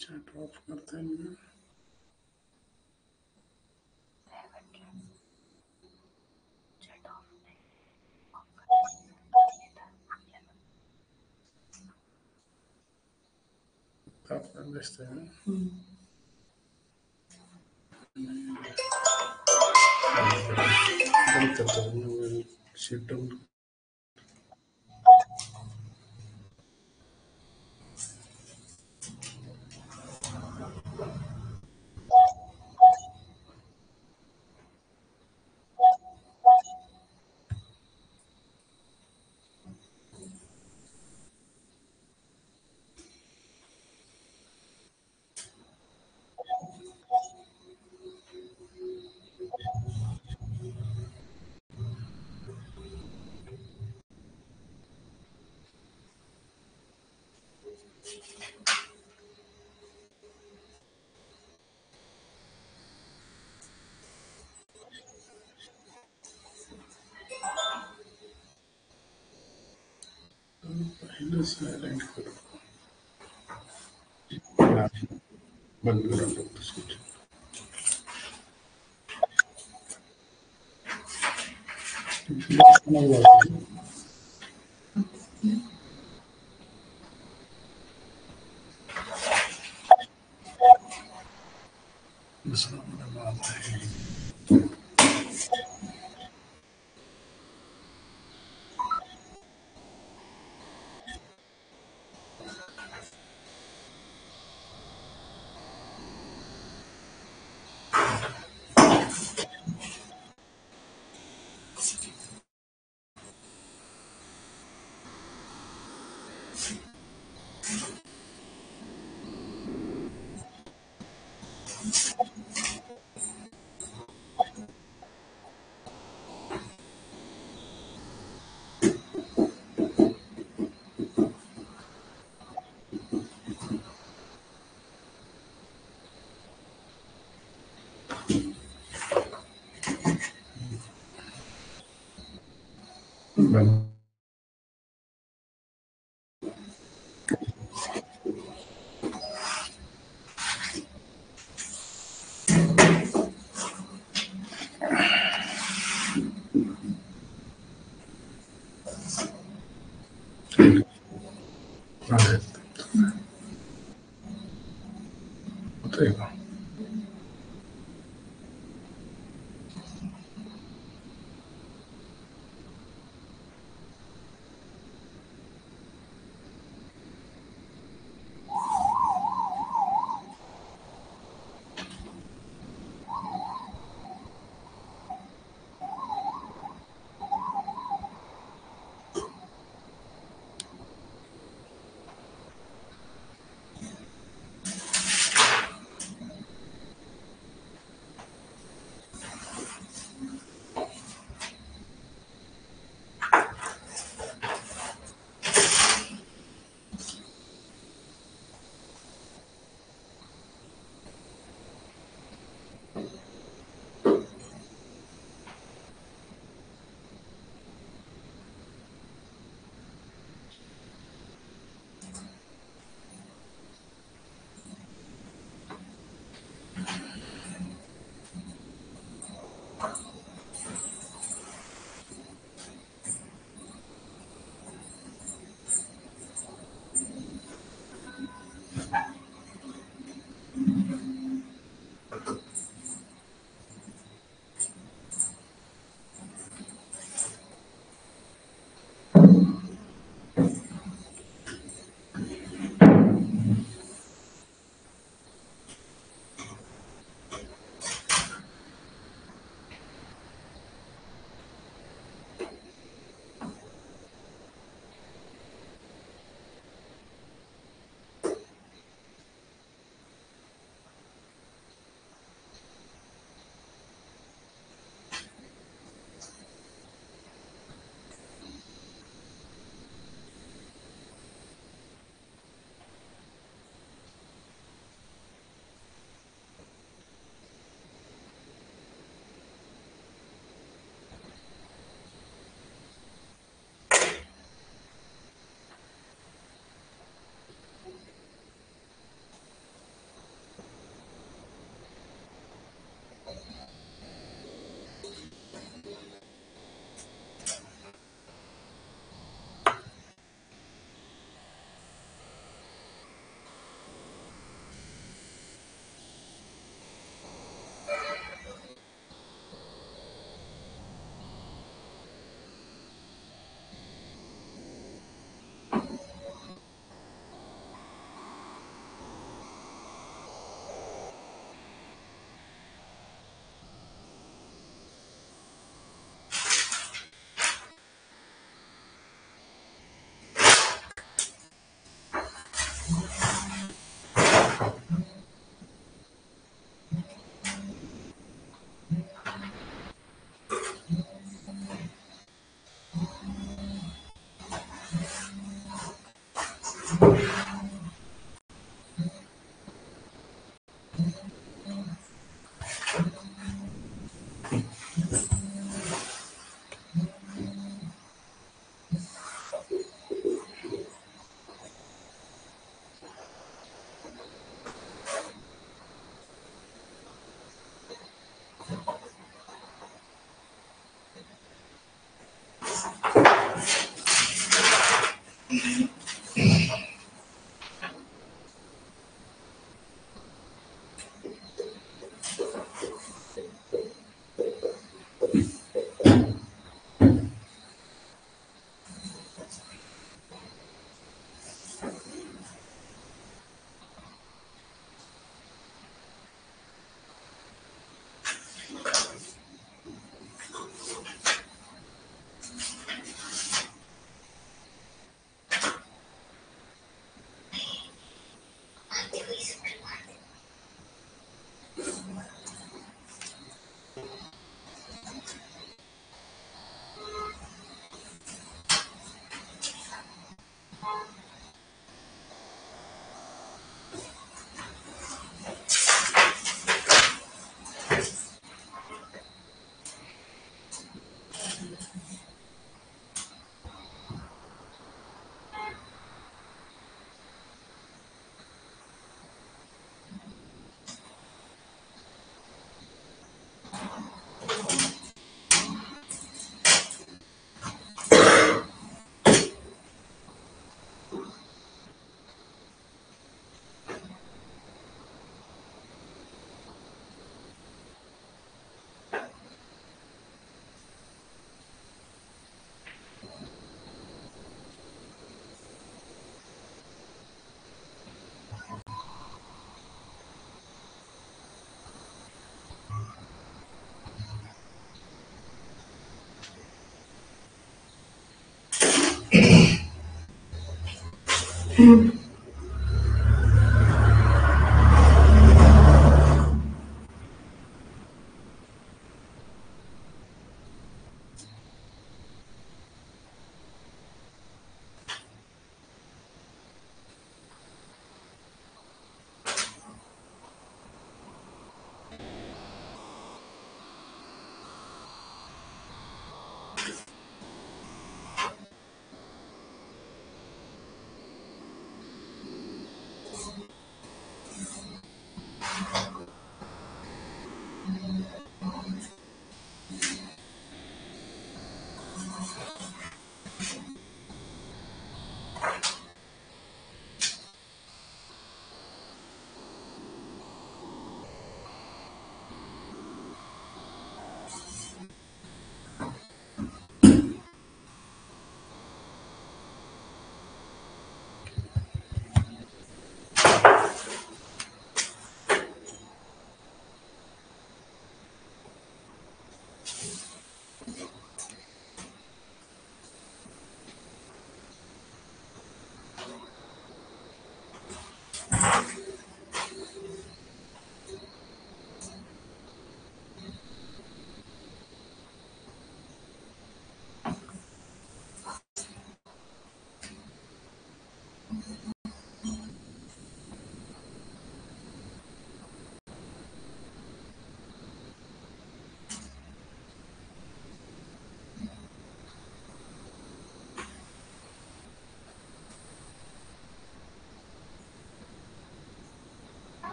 Chat off करते हैं। आप भेजते हैं बंद करता हूँ शीट डाउन। पहले साइलेंट करो, बंद करो तो शीट। दूसरा मेरा बात है बंद। उतरेगा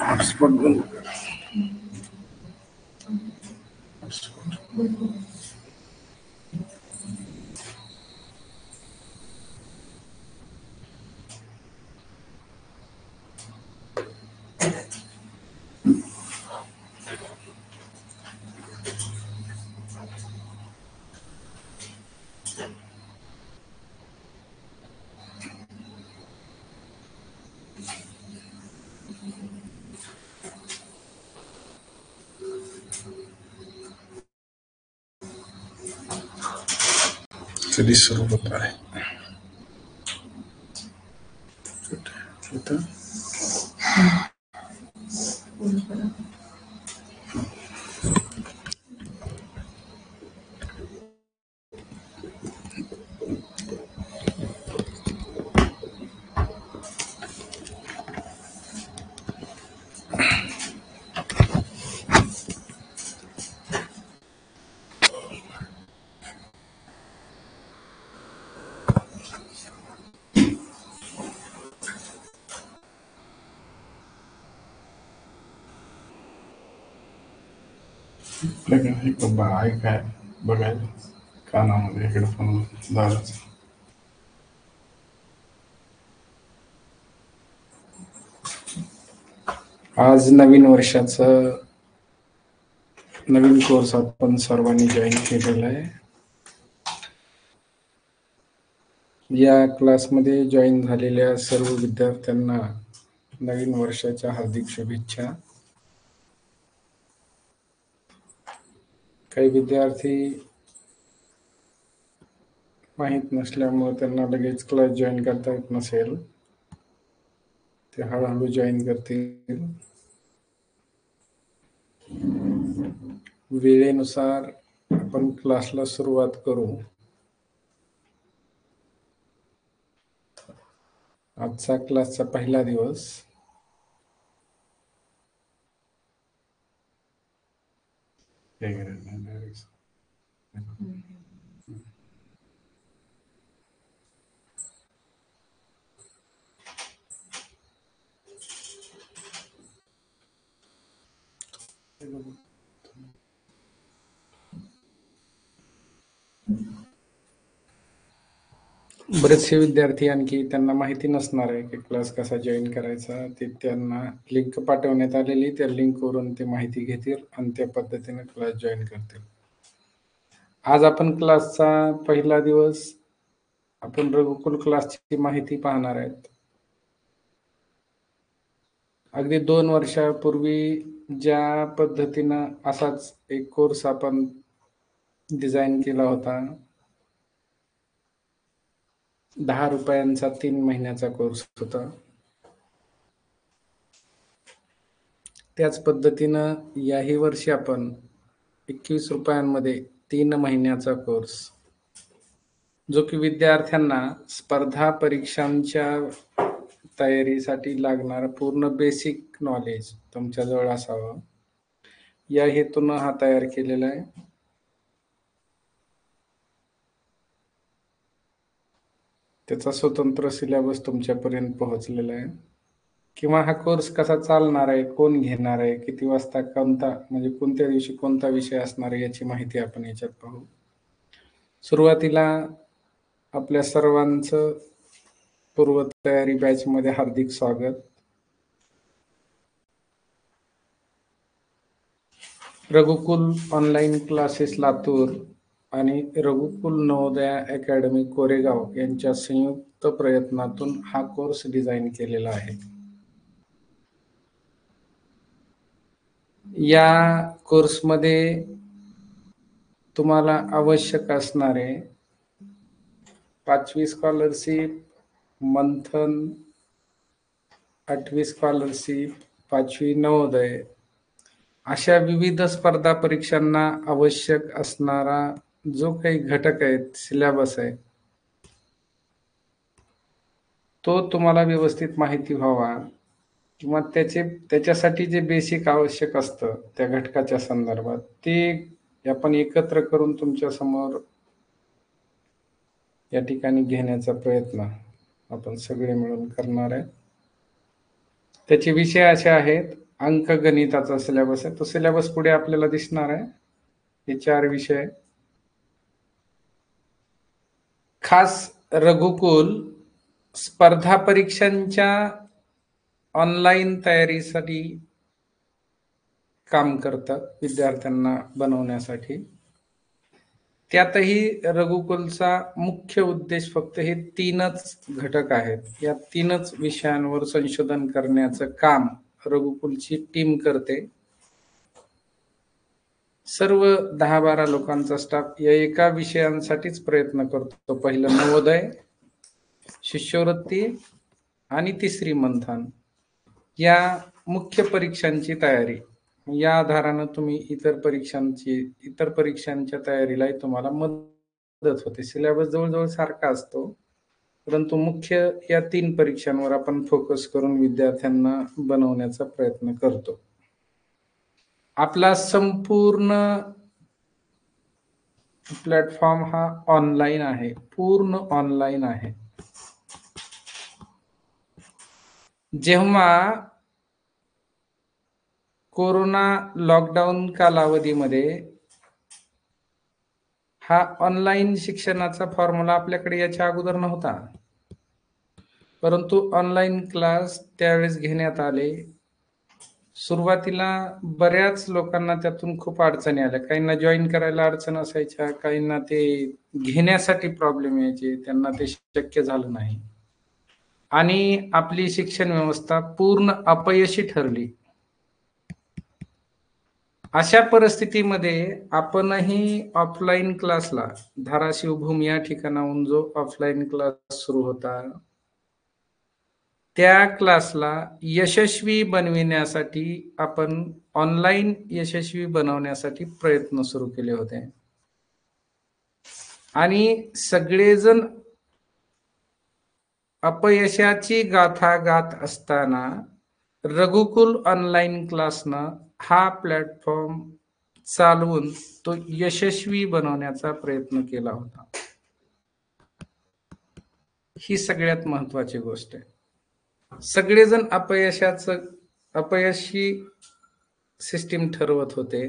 हॉटस्पॉट बंद कर. हॉटस्पॉट. कधी सुरू होत आहे? इथं आपल्याकडे एक आहे काय बघायला, कानामध्ये हेडफोन झालं. आज नवीन वर्षाचं नवीन कोर्स आपण सर्वांनी जॉईन केलेला आहे. या क्लासमध्ये जॉईन झालेल्या सर्व विद्यार्थ्यांना नवीन वर्षाच्या हार्दिक शुभेच्छा. काही विद्यार्थी माहीत नसल्यामुळे त्यांना लगेच क्लास जॉईन करता येत नसेल, ते हळूहळू जॉईन करतील. वेळेनुसार आपण क्लासला सुरुवात करू. आजचा क्लासचा पहिला दिवस. हे गरज नाही डायरेक्ट. बरेचसे विद्यार्थी आणखी त्यांना माहिती नसणार आहे की क्लास कसा जॉईन करायचा. ते त्यांना लिंक पाठवण्यात आलेली, त्या लिंकवरून ते माहिती घेतील आणि त्या पद्धतीने क्लास जॉईन करतील. आज आपण क्लासचा पहिला दिवस, आपण रघुकुल क्लासची माहिती पाहणार आहेत. अगदी 2 वर्षापूर्वी ज्या पद्धतीनं असाच एक कोर्स आपण डिझाईन केला होता, 10 रुपयांचा 3 महिन्याचा कोर्स होता. त्याच पद्धतीनं याही वर्षी आपण 21 रुपयांमध्ये 3 महिन्याचा कोर्स, जो की विद्यार्थ्यांना स्पर्धा परीक्षांच्या तयारीसाठी लागणारं पूर्ण बेसिक नॉलेज तुमच्याजवळ असावं, या हेतूनं हा तयार केलेला आहे. त्याचा स्वतंत्र सिलेबस तुमच्यापर्यंत पोहोचलेला आहे. किंवा हा कोर्स कसा चालणार आहे, कोण घेणार आहे, किती वाजता, कोणता म्हणजे कोणत्या दिवशी कोणता विषय असणार आहे, याची माहिती आपण याच्यात पाहू. सुरुवातीला आपल्या सर्वांचं पूर्वतयारी बॅचमध्ये हार्दिक स्वागत. रघुकुल ऑनलाईन क्लासेस लातूर आणि रघुकुल नवोदया अकॅडमी कोरेगाव यांच्या संयुक्त प्रयत्नातून हा कोर्स डिझाईन केलेला आहे. या कोर्समध्ये तुम्हाला आवश्यक असणारे 5वी स्कॉलरशिप, मंथन, 8वी स्कॉलरशिप, 5वी नवोदय अशा विविध स्पर्धा परीक्षांना आवश्यक असणारा जो काही घटक आहेत, सिलेबस आहे, तो तुम्हाला व्यवस्थित माहिती व्हावा किंवा त्याच्यासाठी जे बेसिक आवश्यक असतं त्या घटकाच्या संदर्भात, ते आपण एकत्र करून तुमच्या समोर या ठिकाणी घेण्याचा प्रयत्न आपण सगळे मिळून करणार आहे. त्याचे विषय असे आहेत, अंकगणिताचा सिलेबस आहे, तो सिलेबस पुढे आपल्याला दिसणार आहे. हे 4 विषय. खास रघुकुल स्पर्धा परीक्षांच्या ऑनलाईन तयारीसाठी काम करतं, विद्यार्थ्यांना बनवण्यासाठी. त्यातही रघुकुलचा मुख्य उद्देश फक्त हे 3च घटक आहेत. या 3च विषयांवर संशोधन करण्याचं काम रघुकुलची टीम करते. सर्व 10-12 लोकांचा स्टाफ या एका विषयांसाठीच प्रयत्न करतो. पहिलं नवोदय, शिष्यवृत्ती आणि 3री मंथन, या मुख्य परीक्षांची तयारी. या आधारानं तुम्ही इतर परीक्षांच्या तयारीलाही तुम्हाला मदत होते. सिलेबस जवळजवळ सारखा असतो, परंतु मुख्य या 3 परीक्षांवर आपण फोकस करून विद्यार्थ्यांना बनवण्याचा प्रयत्न करतो. आपला संपूर्ण प्लॅटफॉर्म हा ऑनलाईन आहे, पूर्ण ऑनलाईन आहे. जेव्हा कोरोना लॉकडाऊन कालावधीमध्ये हा ऑनलाईन शिक्षणाचा फॉर्म्युला आपल्याकडे याच्या अगोदर नव्हता, परंतु ऑनलाईन क्लास त्यावेळेस घेण्यात आले. सुरुवातीला बऱ्याच लोकांना त्यातून खूप अडचणी आल्या. काहींना जॉईन करायला अडचण असायच्या, काहींना ते घेण्यासाठी प्रॉब्लेम यायचे, त्यांना ते शक्य झालं नाही आणि आपली शिक्षण व्यवस्था पूर्ण अपयशी ठरली. अशा परिस्थितीमध्ये आपणही ऑफलाईन क्लासला, धाराशिव भूमी या ठिकाणाहून जो ऑफलाईन क्लास सुरू होता, त्या क्लासला यशस्वी बनविण्यासाठी आपण ऑनलाईन यशस्वी बनवण्यासाठी प्रयत्न सुरू केले होते. आणि सगळेजण अपयशाची गाथा गात असताना रघुकुल ऑनलाईन क्लासनं हा प्लॅटफॉर्म चालवून तो यशस्वी बनवण्याचा प्रयत्न केला होता. ही सगळ्यात महत्वाची गोष्ट आहे. सगळेजण अपयशी सिस्टीम ठरवत होते.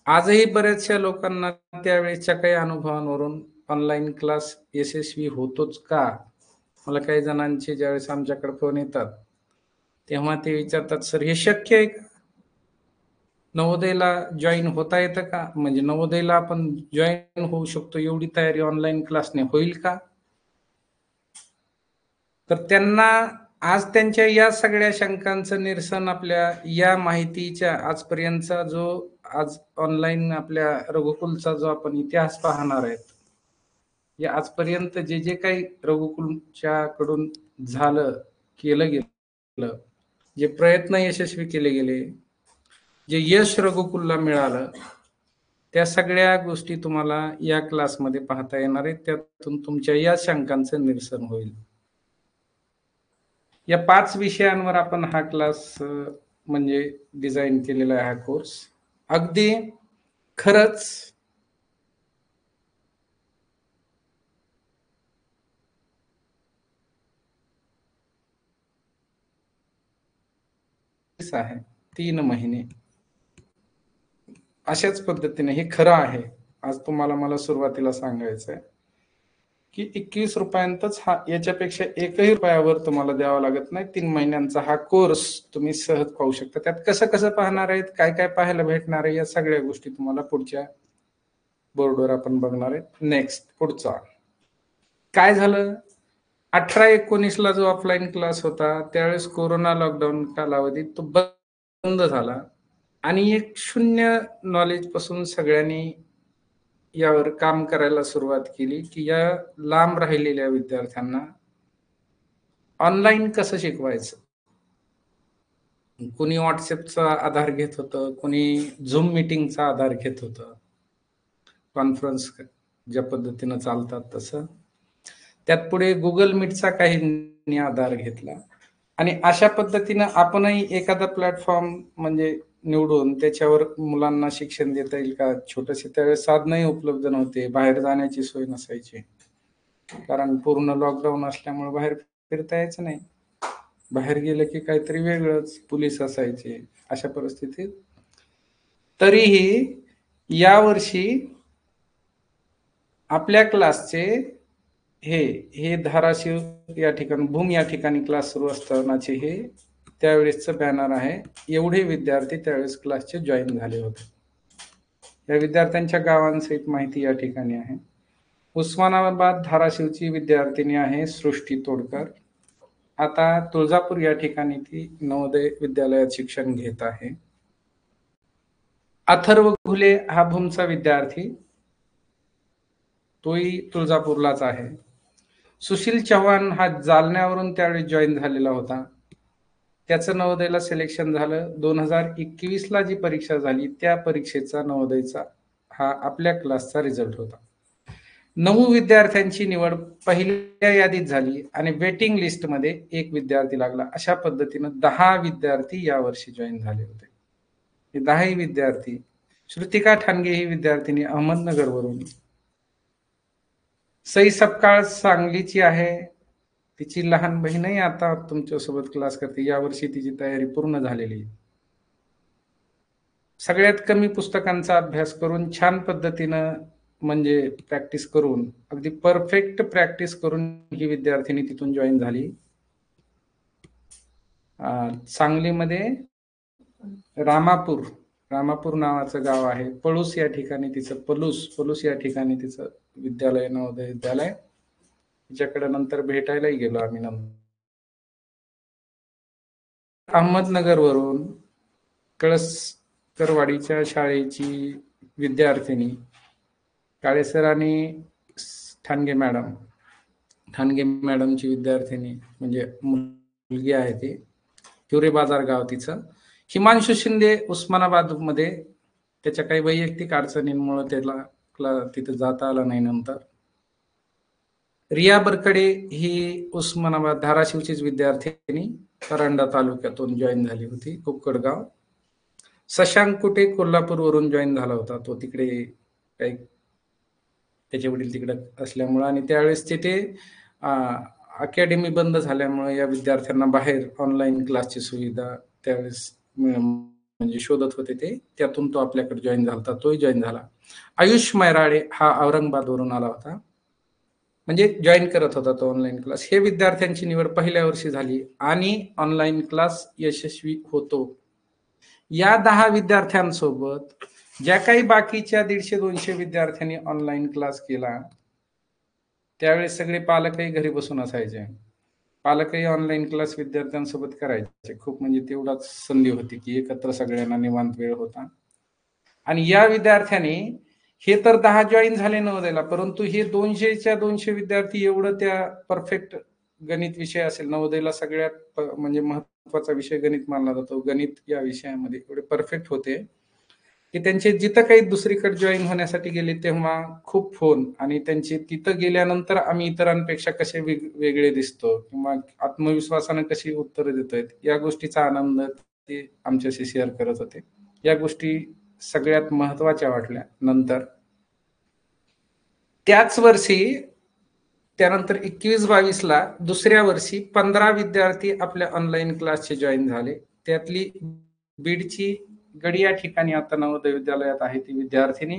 आजही बऱ्याचशा लोकांना त्यावेळेच्या काही अनुभवांवरून ऑनलाईन क्लास यशस्वी होतोच का? मला काही जणांचे ज्यावेळेस आमच्याकडे फोन येतात तेव्हा ते विचारतात, सर हे शक्य आहे का? नवोदयला जॉईन होता येतं का? म्हणजे नवोदयला आपण जॉईन होऊ शकतो एवढी तयारी ऑनलाईन क्लासने होईल का? तर त्यांना आज त्यांच्या या सगळ्या शंकांचं निरसन आपल्या या माहितीच्या आजपर्यंतचा जो आज ऑनलाईन आपल्या रघुकुलचा जो आपण इतिहास पाहणार आहेत, या आजपर्यंत जे जे काही रघुकुलच्या कडून झालं, केलं गेलं, जे प्रयत्न यशस्वी केले गेले, जे यश रघुकुलला मिळालं, त्या सगळ्या गोष्टी तुम्हाला या क्लासमध्ये पाहता येणार आहेत. त्यातून तुमच्या या शंकांचं निरसन होईल. या 5 विषयांवर आपण हा क्लास म्हणजे डिझाईन केलेला आहे हा कोर्स. अगदी खरंच आहे 3 महिने अशाच पद्धतीने हे खरं आहे. आज तुम्हाला मला सुरुवातीला सांगायचं आहे की 21 रुपयांतच हा, याच्यापेक्षा एकही रुपयावर तुम्हाला द्यावा लागत नाही. 3 महिन्यांचा हा कोर्स तुम्ही सहज पाहू शकता. त्यात कसं कसं पाहणार आहेत, काय काय पाहायला भेटणार आहे, या सगळ्या गोष्टी तुम्हाला पुढच्या बोर्डवर आपण बघणार आहेत. नेक्स्ट पुढचा काय झालं, 18-19 ला जो ऑफलाईन क्लास होता त्यावेळेस कोरोना लॉकडाऊन कालावधीत तो बंद झाला आणि एक शून्य नॉलेज पासून सगळ्यांनी यावर काम करायला सुरुवात केली की या लांब राहिलेल्या विद्यार्थ्यांना ऑनलाईन कसं शिकवायचं. कोणी व्हॉट्सअपचा आधार घेत होतं, कोणी झूम मीटिंगचा आधार घेत होतं, कॉन्फरन्स ज्या पद्धतीनं चालतात तसं. त्यात पुढे गुगल मीटचा काही आधार घेतला आणि अशा पद्धतीनं आपणही एखादा प्लॅटफॉर्म म्हणजे निवडून त्याच्यावर मुलांना शिक्षण देता येईल का. छोटेसे त्यावेळेस साधनही उपलब्ध नव्हते, बाहेर जाण्याची सोय नसायची, कारण पूर्ण लॉकडाऊन असल्यामुळे बाहेर फिरता यायचं नाही. बाहेर गेलं की काहीतरी वेगळंच, पोलीस असायचे अशा परिस्थितीत. तरीही यावर्षी आपल्या क्लासचे हे धाराशिव या ठिकाणी भूम या ठिकाणी क्लास सुरू असतानाचे हे त्यावेळेसचं बॅनर आहे. एवढे विद्यार्थी त्यावेळेस क्लासचे जॉईन झाले होते. या विद्यार्थ्यांच्या गावांसहित माहिती या ठिकाणी आहे. उस्मानाबाद धाराशिवची विद्यार्थिनी आहे सृष्टी तोडकर. आता तुळजापूर या ठिकाणी ती नवोदय विद्यालयात शिक्षण घेत आहे. अथर्व घुले हा भूमचा विद्यार्थी, तोही तुळजापूरलाच आहे. सुशील चव्हाण हा जालन्यावरून त्यावेळी जॉईन झालेला होता. त्याचं नवोदयला सिलेक्शन झालं. 2021 ला जी परीक्षा झाली त्या परीक्षेचा नवोदयचा हा आपल्या क्लासचा रिझल्ट होता. 9 विद्यार्थ्यांची निवड पहिल्या यादीत झाली आणि वेटिंग लिस्टमध्ये 1 विद्यार्थी लागला. अशा पद्धतीनं 10 विद्यार्थी यावर्षी जॉईन झाले होते. हे 10 विद्यार्थी. श्रुतिका ठाणगे ही विद्यार्थिनी अहमदनगरवरून, सई सपकाळ सांगलीची आहे. तिची लहान बहीणही आता तुमच्यासोबत क्लास करते. यावर्षी तिची तयारी पूर्ण झालेली. सगळ्यात कमी पुस्तकांचा अभ्यास करून छान पद्धतीनं म्हणजे प्रॅक्टिस करून अगदी परफेक्ट प्रॅक्टिस करून ही विद्यार्थिनी तिथून जॉईन झाली. सांगलीमध्ये रामापूर नावाचं गाव आहे. पळूस या ठिकाणी तिचं पलूस या ठिकाणी तिचं विद्यालय, नवोदय विद्यालय. तिच्याकडे नंतर भेटायलाही गेलो आम्ही. नंतर अहमदनगरवरून कळसकरवाडीच्या शाळेची विद्यार्थिनी काळेसर आणि ठाणगे मॅडमची विद्यार्थिनी म्हणजे मुलगी आहे ती. हिवरे बाजार गाव तिचं. हिमांशू शिंदे उस्मानाबाद मध्ये, त्याच्या काही वैयक्तिक अडचणींमुळे त्याला तिथं जाता आलं नाही. नंतर रिया बरकडे ही उस्मानाबाद धाराशिवचीच विद्यार्थिनी, परांडा तालुक्यातून जॉईन झाली होती, कुक्कडगाव. शशांक कुठे कोल्हापूरवरून जॉईन झाला होता. तो तिकडे काही त्याचे वडील तिकडे असल्यामुळं आणि त्यावेळेस तिथे अकॅडमी बंद झाल्यामुळे या विद्यार्थ्यांना बाहेर ऑनलाईन क्लासची सुविधा त्यावेळेस म्हणजे शोधत होते ते. त्यातून तो आपल्याकडे जॉईन झाला होता. तोही जॉईन झाला. आयुष मैराळे हा औरंगाबादवरून आला होता. म्हणजे जॉईन करत होता तो ऑनलाईन क्लास. हे विद्यार्थ्यांची निवड पहिल्या वर्षी झाली आणि ऑनलाईन क्लास यशस्वी होतो. या 10 विद्यार्थ्यांसोबत ज्या काही बाकीच्या 150-200 विद्यार्थ्यांनी ऑनलाईन क्लास केला, त्यावेळेस सगळे पालकही घरी बसून असायचे. पालकही ऑनलाईन क्लास विद्यार्थ्यांसोबत करायचे. खूप म्हणजे तेवढाच संधी होती की एकत्र सगळ्यांना निवांत वेळ होता. आणि या विद्यार्थ्यांनी हे तर 10 जॉईन झाले नवोदयला, परंतु हे 200च्या 200 विद्यार्थी एवढं त्या परफेक्ट गणित विषय असेल नवोदयला सगळ्यात म्हणजे महत्वाचा विषय गणित मानला जातो. गणित या विषयामध्ये एवढे परफेक्ट होते की त्यांचे जिथं काही दुसरीकडे जॉईन होण्यासाठी गेले तेव्हा खूप फोन आणि त्यांचे तिथं गेल्यानंतर आम्ही इतरांपेक्षा कसे वेगळे दिसतो किंवा आत्मविश्वासानं कशी उत्तरं देतोय या गोष्टीचा आनंद ते आमच्याशी शेअर करत होते. या गोष्टी सगळ्यात महत्वाच्या वाटल्या. नंतर त्याच वर्षी त्यानंतर 21-22ला दुसऱ्या वर्षी 15 विद्यार्थी आपल्या ऑनलाईन क्लासचे जॉईन झाले. त्यातली बीडची गडी या ठिकाणी आता नवोदय विद्यालयात आहे ती विद्यार्थिनी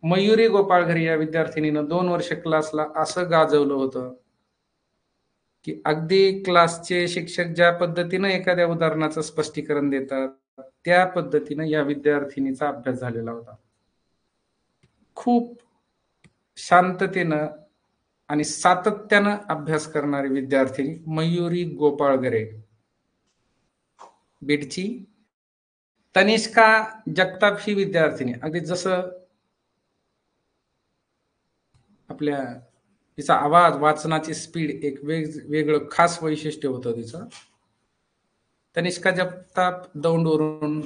मयुरी गोपाळघरे या विद्यार्थिनीनं 2 वर्ष क्लासला असं गाजवलं होतं की अगदी क्लासचे शिक्षक ज्या पद्धतीनं एखाद्या उदाहरणाचं स्पष्टीकरण देतात त्या पद्धतीनं या विद्यार्थिनीचा अभ्यास झालेला होता. खूप शांततेनं आणि सातत्यानं अभ्यास करणारी विद्यार्थिनी मयुरी गोपाळघरे. बीडची तनिष्का जगताप ही विद्यार्थिनी अगदी जसं आपल्या तिचा आवाज वाचनाची स्पीड एक वेगळं खास वैशिष्ट्य होतं तिचं. तनिष्का जगताप दौंडवरून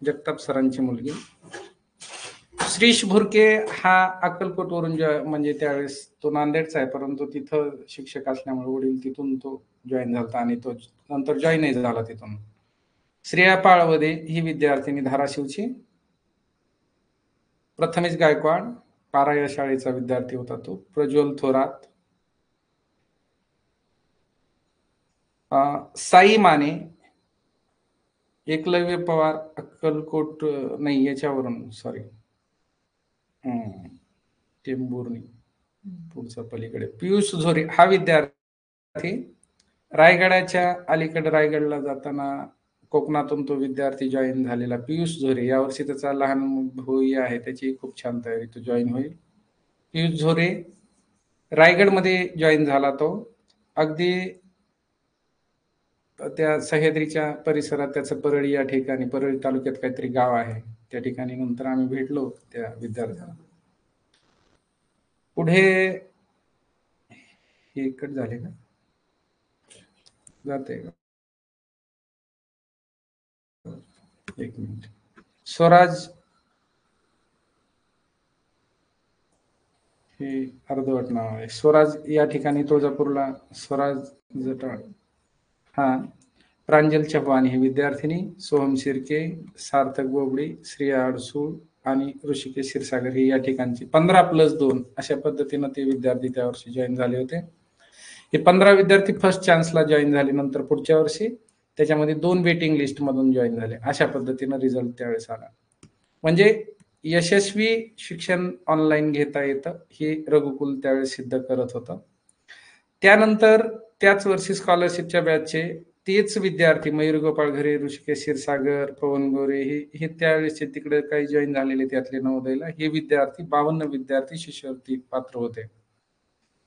जगताप सरांची मुलगी. श्रीश भुरके हा अक्कलकोटवरून म्हणजे त्यावेळेस तो नांदेडचा आहे परंतु तिथं शिक्षक असल्यामुळे वडील तिथून तो जॉईन झाला आणि तो नंतर जॉईनही झाला तिथून. श्रेया पाळवदे ही विद्यार्थिनी धाराशिवची. प्रथमेश गायकवाड पारा या शाळेचा विद्यार्थी होता तो. प्रज्वल थोरात, साई माने, एकलव्य पवार अक्कलकोट नाही याच्यावरून सॉरी टेंभुर्णी पुढचा पलीकडे. पियुष झोरे हा विद्यार्थी रायगडाच्या अलीकडे रायगडला जाताना कोकणातून तो विद्यार्थी जॉईन झालेला पियुष झोरे. यावर्षी त्याचा लहान भाऊही आहे त्याची खूप छान तयारी तो जॉईन होईल. पियुष झोरे रायगडमध्ये जॉईन झाला तो. अगदी त्या सह्याद्रीच्या परिसरात त्याचं परळी या ठिकाणी परळी तालुक्यात काहीतरी गाव आहे त्या ठिकाणी नंतर आम्ही भेटलो त्या विद्यार्थ्याला. पुढे हे कट झाले का जाते एक मिनिट. स्वराज हे अर्धवट नाव आहे. स्वराज या ठिकाणी तुळजापूरला स्वराज जटाळ. हा प्रांजल चव्हाण ही विद्यार्थिनी. सोहम शिर्के, सार्थक बोबडे, श्रेया अडसूळ आणि ऋषिकेश क्षीरसागर ही या ठिकाणची 15+2 अशा पद्धतीनं ते विद्यार्थी त्या वर्षी जॉईन झाले होते. हे 15 विद्यार्थी फर्स्ट चान्सला जॉईन झाले. नंतर पुढच्या वर्षी त्याच्यामध्ये 2 वेटिंग लिस्ट मधून जॉईन झाले. अशा पद्धतीनं रिझल्ट त्यावेळेस आला. म्हणजे यशस्वी शिक्षण ऑनलाईन घेता येतं हे रघुकुल त्यावेळेस सिद्ध करत होतं. त्यानंतर त्याच वर्षी स्कॉलरशिपच्या बॅचचे तेच विद्यार्थी मयूर गोपाळघरे, ऋषिकेश क्षीरसागर, पवन गोरे हे त्यावेळेसचे तिकडे काही जॉईन झालेले त्यातले नवोदयला हे विद्यार्थी 52 विद्यार्थी शिष्यवृत्ती पात्र होते.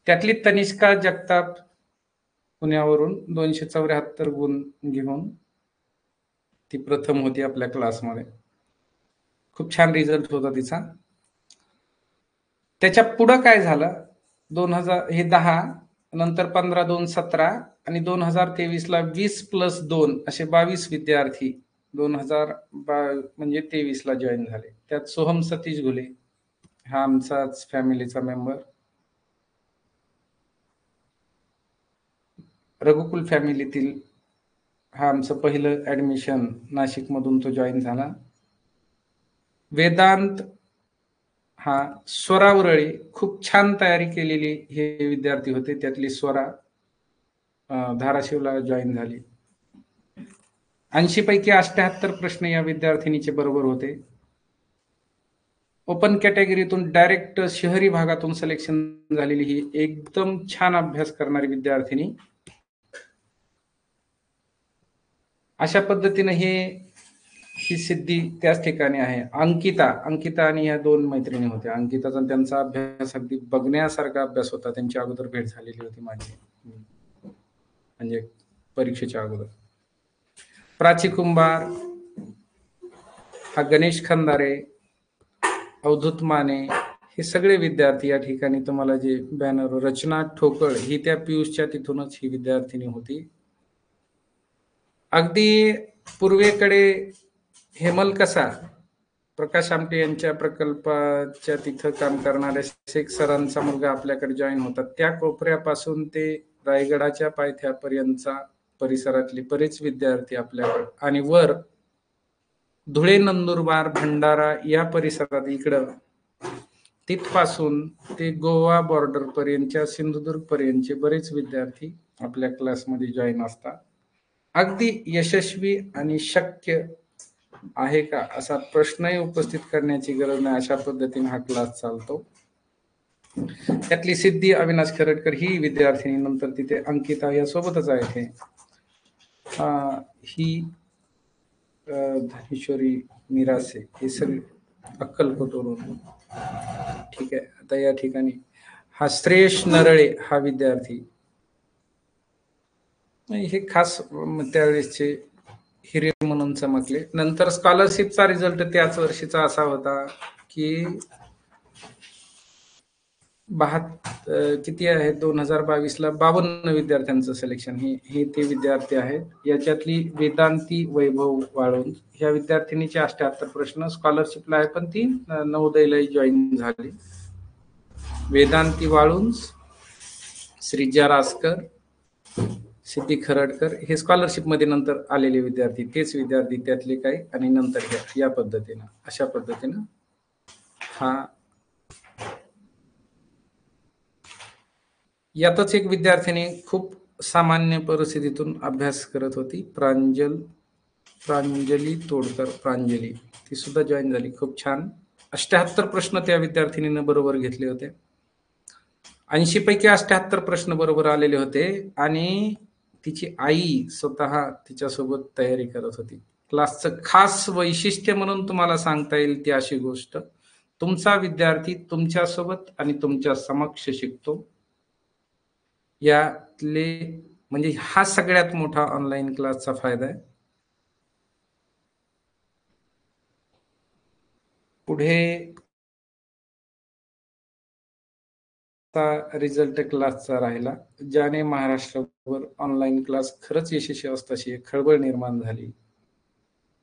त्यातली तनिष्का जगताप पुण्यावरून 274 गुण घेऊन ती प्रथम होती आपल्या क्लासमध्ये. खूप छान रिझल्ट होता तिचा. त्याच्या पुढं काय झालं 2000 हे 10 नंतर 15, 2, 17 आणि 2023ला 20+2 असे 22 विद्यार्थी 2000 म्हणजे 23ला जॉईन झाले. त्यात सोहम सतीश घुले हा आमचाच फॅमिलीचा मेंबर. रघुकुल फॅमिलीतील हा आमचं पहिलं ऍडमिशन नाशिकमधून तो जॉईन झाला. वेदांत हा स्वरावरळी खूप छान तयारी केलेली हे विद्यार्थी होते. त्यातली स्वरा धाराशिवला जॉईन झाली. 80 पैकी 78 प्रश्न या विद्यार्थिनीचे बरोबर होते. ओपन कॅटेगरीतून डायरेक्ट शहरी भागातून सिलेक्शन झालेली ही एकदम छान अभ्यास करणारी विद्यार्थिनी. अशा पद्धतीने ही सिद्धी त्याच ठिकाणी आहे. अंकिता आणि ह्या दोन मैत्रिणी होत्या. अंकिताचा त्यांचा अभ्यास अगदी बघण्यासारखा अभ्यास होता. त्यांची अगोदर भेट झालेली होती माझी, म्हणजे परीक्षेच्या अगोदर. प्राची कुंभार, हा गणेश खंदारे, अवधूत माने, हे सगळे विद्यार्थी या ठिकाणी तुम्हाला जे बॅनर. रचना ठोकळ ही त्या पियुषच्या तिथूनच ही विद्यार्थिनी होती. अगदी पूर्वेकडे हेमल कसा, प्रकाश आमटे यांच्या प्रकल्पाच्या तिथं काम करणाऱ्या शेख सरांचा मुलगा आपल्याकडे जॉईन होता. त्या कोपऱ्यापासून ते रायगडाच्या पायथ्यापर्यंतचा परिसरातले बरेच विद्यार्थी आपल्याकडे, आणि वर धुळे, नंदुरबार, भंडारा या परिसरात इकडं तिथपासून ते गोवा बॉर्डर पर्यंतच्या सिंधुदुर्ग पर्यंतचे बरेच विद्यार्थी आपल्या क्लासमध्ये जॉईन असतात. अगदी यशस्वी आणि शक्य आहे का असा प्रश्नही उपस्थित करण्याची गरज नाही, अशा पद्धतीने हा क्लास चालतो. त्यातली सिद्धी अविनाश खरडकर ही विद्यार्थिनी, नंतर तिथे अंकिता या सोबतच आहे. ही धनेश्वरी मिरासे, हे सगळे अक्कलकोटवरून. ठीक आहे. आता या ठिकाणी हा श्रेयश नरळे हा विद्यार्थी, हे खास त्यावेळेसचे हिरे म्हणून चमकले. नंतर स्कॉलरशिपचा रिझल्ट त्याच वर्षीचा असा होता की किती आहे 2022 ला 52 विद्यार्थ्यांचं सिलेक्शन. हे ते विद्यार्थी आहेत. याच्यातली वेदांती वैभव वाळूंज ह्या विद्यार्थिनीचे 78 प्रश्न स्कॉलरशिपला आहे, पण ती नवोदयला जॉईन झाली. वेदांती वाळुंज, श्रीजा रासकर, सिद्धी खरडकर हे स्कॉलरशिप मध्ये नंतर आलेले विद्यार्थी, तेच विद्यार्थी त्यातले काही, आणि नंतर या पद्धतीनं अशा पद्धतीनं हा. यातच एक विद्यार्थिनी खूप सामान्य परिस्थितीतून अभ्यास करत होती, प्रांजली तोडकर, प्रांजली, ती सुद्धा जॉईन झाली. खूप छान 78 प्रश्न त्या विद्यार्थिनीनं बरोबर घेतले होते. 80 पैकी 78 प्रश्न बरोबर आलेले होते, आणि तिची आई स्वतः तिच्यासोबत तयारी करत होती. क्लासचं खास वैशिष्ट्य म्हणून तुम्हाला सांगता येईल ती अशी गोष्ट, तुमचा विद्यार्थी तुमच्यासोबत आणि तुमच्या समक्ष शिकतो. यातले म्हणजे हा सगळ्यात मोठा ऑनलाईन क्लासचा फायदा आहे. पुढे रिझल्ट क्लासचा राहिला, ज्याने महाराष्ट्रावर ऑनलाईन क्लास खरंच यशस्वी असताशी खळबळ निर्माण झाली.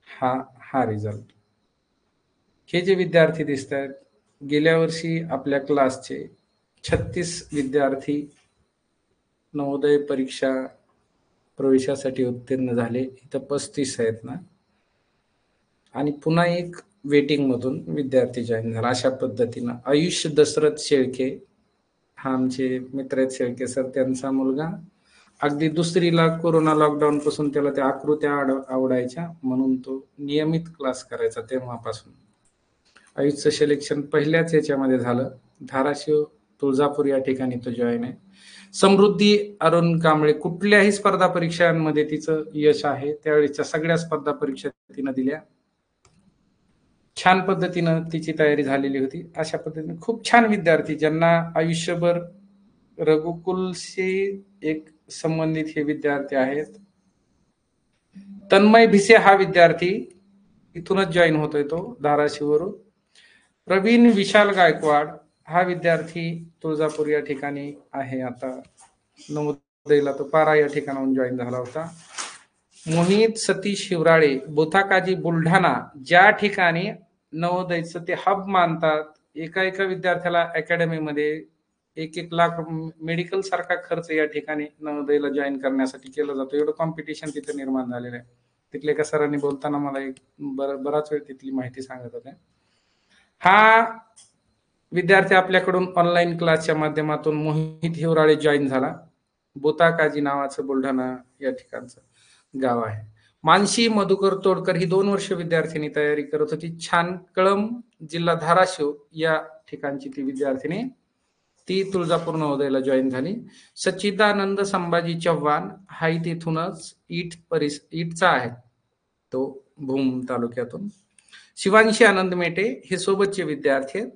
हा रिझल्ट. हे जे विद्यार्थी दिसत आहेत, गेल्या वर्षी आपल्या क्लासचे 36 विद्यार्थी नवोदय परीक्षा प्रवेशासाठी उत्तीर्ण झाले. इथं 35 आहेत ना, आणि पुन्हा एक वेटिंग मधून विद्यार्थी जॉईन झाला. अशा पद्धतीनं आयुष दशरथ शेळके, हा आमचे मित्र आहेत शेळके सर, त्यांचा मुलगा अगदी दुसरीला कोरोना लॉकडाऊन पासून त्याला त्या आकृत्या आवडायच्या, म्हणून तो नियमित क्लास करायचा. तेव्हापासून आयुषचं सिलेक्शन पहिल्याच याच्यामध्ये झालं. धाराशिव, तुळजापूर या ठिकाणी तो जॉईन आहे. समृद्धी अरुण कांबळे, कुठल्याही स्पर्धा परीक्षांमध्ये तिचं यश आहे. त्यावेळेच्या सगळ्या स्पर्धा परीक्षा तिनं दिल्या. छान पद्धतीनं तिची तयारी झालेली होती. अशा पद्धतीने खूप छान विद्यार्थी, ज्यांना आयुष्यभर रघुकुलशी एक संबंधित हे विद्यार्थी आहेत. तन्मय भिसे हा विद्यार्थी इथूनच जॉईन होतोय तो, धाराशिववरून. प्रवीण विशाल गायकवाड हा विद्यार्थी तुळजापूर या ठिकाणी आहे. आता नवोदयला तो पारा या ठिकाणाहून जॉईन झाला होता. मोहित सतीश शिवराळे, बोथाकाजी, बुलढाणा, ज्या ठिकाणी नवोदयचं ते हब मानतात. एका विद्यार्थ्याला अकॅडमीमध्ये 1-1 लाख मेडिकल सारखा खर्च या ठिकाणी नवोदयला जॉईन करण्यासाठी केला जातो. एवढं कॉम्पिटिशन तिथे निर्माण झालेलं आहे. तिथले एका सरांनी बोलताना मला एक बराच वेळ तिथली माहिती सांगत होते. हा विद्यार्थी आपल्याकडून ऑनलाईन क्लासच्या माध्यमातून मोहित हिवराळे जॉईन झाला. बोताकाजी नावाचं बुलढाणा या ठिकाणचं गाव आहे. मानसी मधुकर तोडकर ही 2 वर्ष विद्यार्थिनी तयारी करत होती. छान कळम जिल्हा धाराशिव या ठिकाणची ती विद्यार्थिनी, ती तुळजापूर नवोदयला जॉईन झाली. सच्चिदानंद संभाजी चव्हाण हा तिथूनच ईटचा आहे, तो भूम तालुक्यातून. शिवांशी आनंद मेटे हे सोबतचे विद्यार्थी आहेत.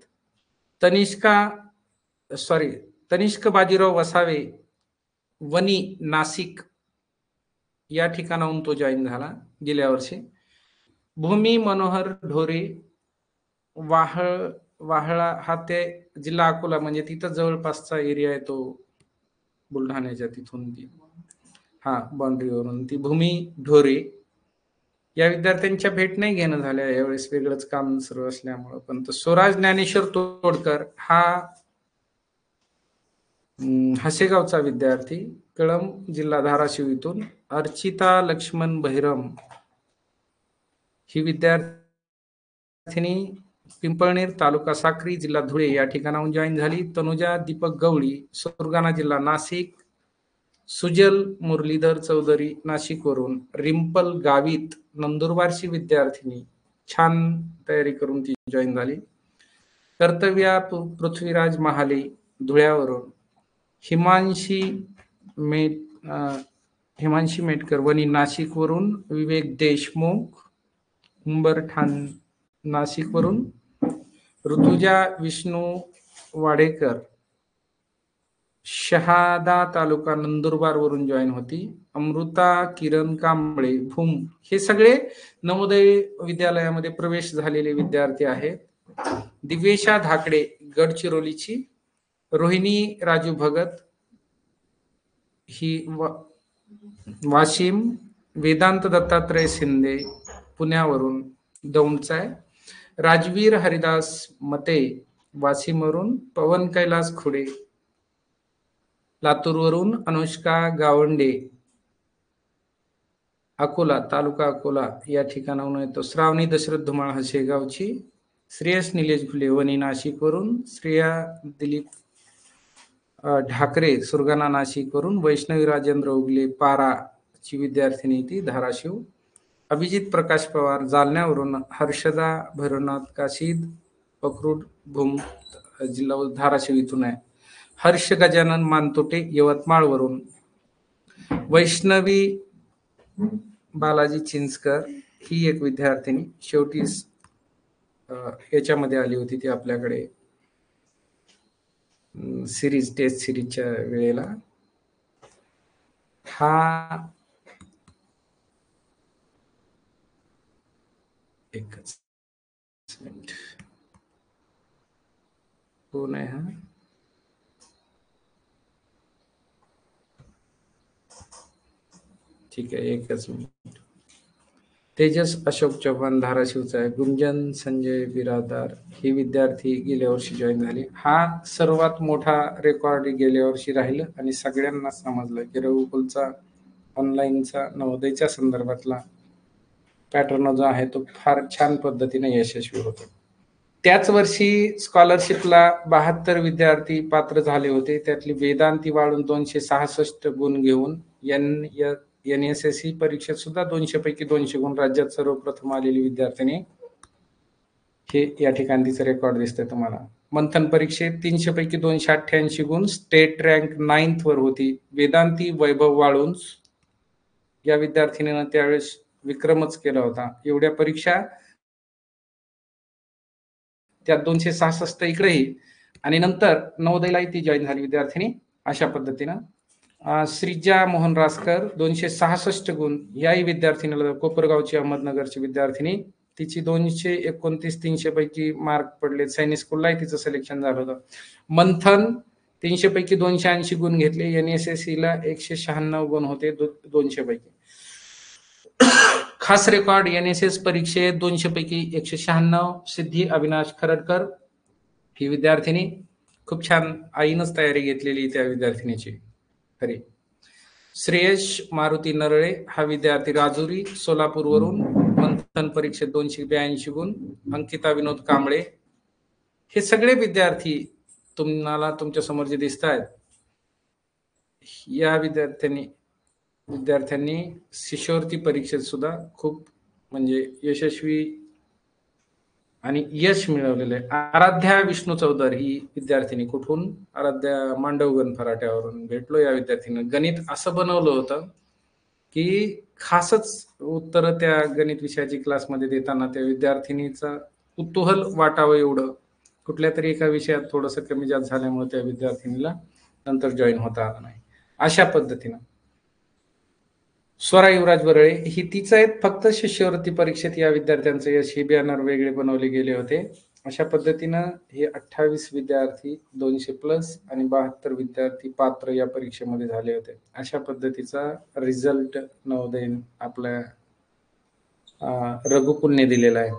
तनिष्क बाजीराव वसावे वनी नाशिक या ठिकाणाहून तो जॉईन झाला गेल्या वर्षी. भूमी मनोहर ढोरे वाहळा हा ते जिल्हा अकोला, म्हणजे तिथं जवळपासचा एरिया आहे तो बुलढाण्याच्या, तिथून ती बाउंड्रीवरून ती भूमी ढोरे. या विद्यार्थ्यांच्या भेट नाही घेणं झाल्या यावेळेस, वेगळंच काम सुरू असल्यामुळं. पण तो स्वराज ज्ञानेश्वर तोडकर हा हसेगावचा विद्यार्थी, कळम जिल्हा धाराशिव इथून. अर्चिता लक्ष्मण बहिरम ही विद्यार्थिनी पिंपळनेर तालुका साक्री जिल्हा धुळे या ठिकाणाहून जॉईन झाली. तनुजा दीपक गवळी सुरगाणा जिल्हा नाशिक. सुजल मुरलीधर चौधरी नाशिकवरून. रिंपल गावित नंदुरबारची विद्यार्थिनी, छान तयारी करून ती जॉईन झाली. कर्तव्या पृथ्वीराज महाले धुळ्यावरून. हिमांशी मेटकर वनी नाशिकवरून. विवेक देशमुख उंबरठाण नाशिकवरून. ऋतुजा विष्णू वाडेकर शहादा तालुका नंदुरबार वरून जॉईन होती. अमृता किरण कांबळे भूम. हे सगळे नवोदय विद्यालयामध्ये प्रवेश झालेले विद्यार्थी आहेत. दिव्येशा धाकडे गडचिरोलीची. रोहिणी राजू भगत ही वाशिम. वेदांत दत्तात्रय शिंदे पुण्यावरून दौंडचा आहे. राजवीर हरिदास मते वाशिमवरून. पवन कैलास खुडे लातूरवरून. अनुष्का गावंडे अकोला तालुका अकोला या ठिकाणाहून येतो. श्रावणी दशरथ धुमाळ हसेगावची. श्रेयस निलेश घुले वनी नाशिकवरून. श्रेया दिलीप ढाकरे सुरगाणा नाशिकवरून. वैष्णवी राजेंद्र उगले पाराची विद्यार्थिनी ती धाराशिव. अभिजित प्रकाश पवार जालन्यावरून. हर्षदा भैरवनाथ काशीद अक्रूड भूम जिल्हा धाराशिव इथून आहे. हर्ष गजानन मानतोटे यवतमाळवरून. वैष्णवी बालाजी चिंचकर ही एक विद्यार्थिनी, शेवटी याच्यामध्ये आली होती ती आपल्याकडे टेस्ट सिरीजच्या वेळेला. हा एकच मिनिट, कोण आहे हा? ठीक आहे, एकच मिनिट. तेजस अशोक चव्हाण धाराशिवचा आहे. गुंजन संजय बिरादार ही विद्यार्थी गेल्या वर्षी जॉईन झाली. हा सर्वात मोठा रेकॉर्ड गेल्या वर्षी राहिलं आणि सगळ्यांना समजलं की रघुकुलचा ऑनलाईनचा नवोदयच्या संदर्भातला पॅटर्न जो आहे तो फार छान पद्धतीने यशस्वी होतो. त्याच वर्षी स्कॉलरशिपला 72 विद्यार्थी पात्र झाले होते. त्यातली वेदांती वाळून 266 गुण घेऊन NSSE परीक्षेत सुद्धा 200 पैकी 200 गुण राज्यात सर्वप्रथम आलेली विद्यार्थिनी. हे या ठिकाणी तिचं रेकॉर्ड दिसतंय तुम्हाला. मंथन परीक्षेत 300 पैकी 288 गुण, स्टेट रँक 9th वर होती. वेदांती वैभव वाळुंज या विद्यार्थिनीनं त्यावेळेस विक्रमच केला होता. एवढ्या परीक्षा त्यात 266 इकडेही, आणि नंतर नवोदयलाही ती जॉईन झाली विद्यार्थिनी. अशा पद्धतीनं श्रीजा मोहन रासकर 266 गुण याही विद्यार्थिनीला, कोपरगावची अहमदनगरची विद्यार्थिनी, तिची 229 300 पैकी मार्क पडले. सैनिक स्कूललाही तिचं सिलेक्शन झालं होतं. मंथन 300 पैकी 280 गुण घेतले. NSSE ला 196 गुण होते 200 पैकी. खास रेकॉर्ड NSS परीक्षेत 200 पैकी 196. सिद्धी अविनाश खरडकर ही विद्यार्थिनी. खूप छान आईनच तयारी घेतलेली त्या विद्यार्थिनीची. खरी. श्रेयश मारुती नरळे हा विद्यार्थी राजुरी सोलापूरवरून, मंथन परीक्षेत 282 गुण. अंकिता विनोद कांबळे. हे सगळे विद्यार्थी तुम्हाला तुमच्या समोर जे दिसत आहेत, या विद्यार्थ्यांनी शिष्यवृत्ती परीक्षेत सुद्धा खूप म्हणजे यशस्वी आणि यश मिळवलेलं आहे. आराध्या विष्णू चौधर ही विद्यार्थिनी. कुठून? आराध्या मांडवगण फराट्यावरून भेटलो या विद्यार्थीनं. गणित असं बनवलं होतं की खासच उत्तर त्या गणित विषयाची क्लासमध्ये देताना त्या विद्यार्थिनीचा कुतूहल वाटावं एवढं कुठल्या तरी एका विषयात थोडंसं कमी जास्त झाल्यामुळे त्या विद्यार्थिनीला नंतर जॉईन होता आला नाही. अशा पद्धतीनं स्वरा युवराज बरळे ही तीच आहेत. फक्त शिष्यवृत्ती परीक्षेत या विद्यार्थ्यांचं यश हे बॅनर वेगळे बनवले गेले होते. अशा पद्धतीनं हे 28 विद्यार्थी 200+ आणि 72 विद्यार्थी पात्र या परीक्षेमध्ये झाले होते. अशा पद्धतीचा रिझल्ट नवोदय आपल्या रघुकुलने दिलेला आहे.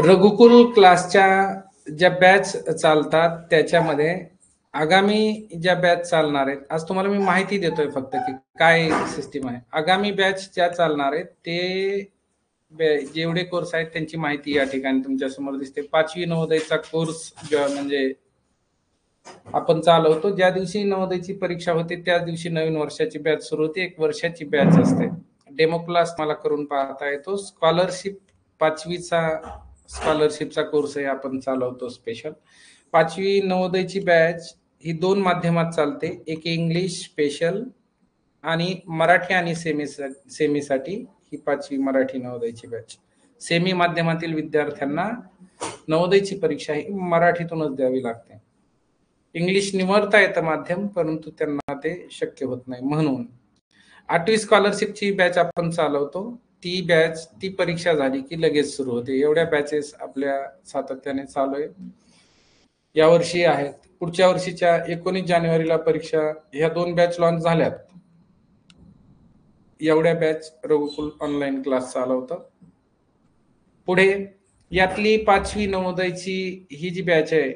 रघुकुल क्लासच्या ज्या बॅच चालतात त्याच्यामध्ये आगामी ज्या बॅच चालणार आहेत, आज तुम्हाला मी माहिती देतोय फक्त की काय सिस्टीम आहे. आगामी बॅच ज्या चालणार आहेत ते जेवढे कोर्स आहेत त्यांची माहिती या ठिकाणी तुमच्या समोर दिसते. 5वी नवोदयचा कोर्स म्हणजे आपण चालवतो. ज्या दिवशी नवोदयची परीक्षा होते त्याच दिवशी नवीन वर्षाची बॅच सुरू होते. 1 वर्षाची बॅच असते. डेमो क्लास मला करून पाहता येतो. स्कॉलरशिप 5वीचा स्कॉलरशिपचा कोर्स आहे आपण चालवतो स्पेशल. 5वी नवोदयची बॅच ही 2 माध्यमात चालते. एक इंग्लिश स्पेशल आणि मराठी आणि सेमीसाठी ही 5वी मराठी नवोदयची बॅच. सेमी माध्यमातील विद्यार्थ्यांना नवोदयची परीक्षा ही मराठीतूनच द्यावी लागते. इंग्लिश निवडता येतं माध्यम, परंतु त्यांना ते शक्य होत नाही. म्हणून 8वी स्कॉलरशिपची बॅच आपण चालवतो. ती परीक्षा झाली की लगेच सुरू होते. एवढ्या बॅचेस आपल्या सातत्याने चालू आहे. यावर्षी आहेत. पुढच्या वर्षीच्या 19 जानेवारीला परीक्षा ह्या 2 बॅच लॉन्च झाल्यात. एवढ्या बॅच रघुकुल ऑनलाईन क्लास चालवतं. पुढे यातली 5वी नवोदयची ही जी बॅच आहे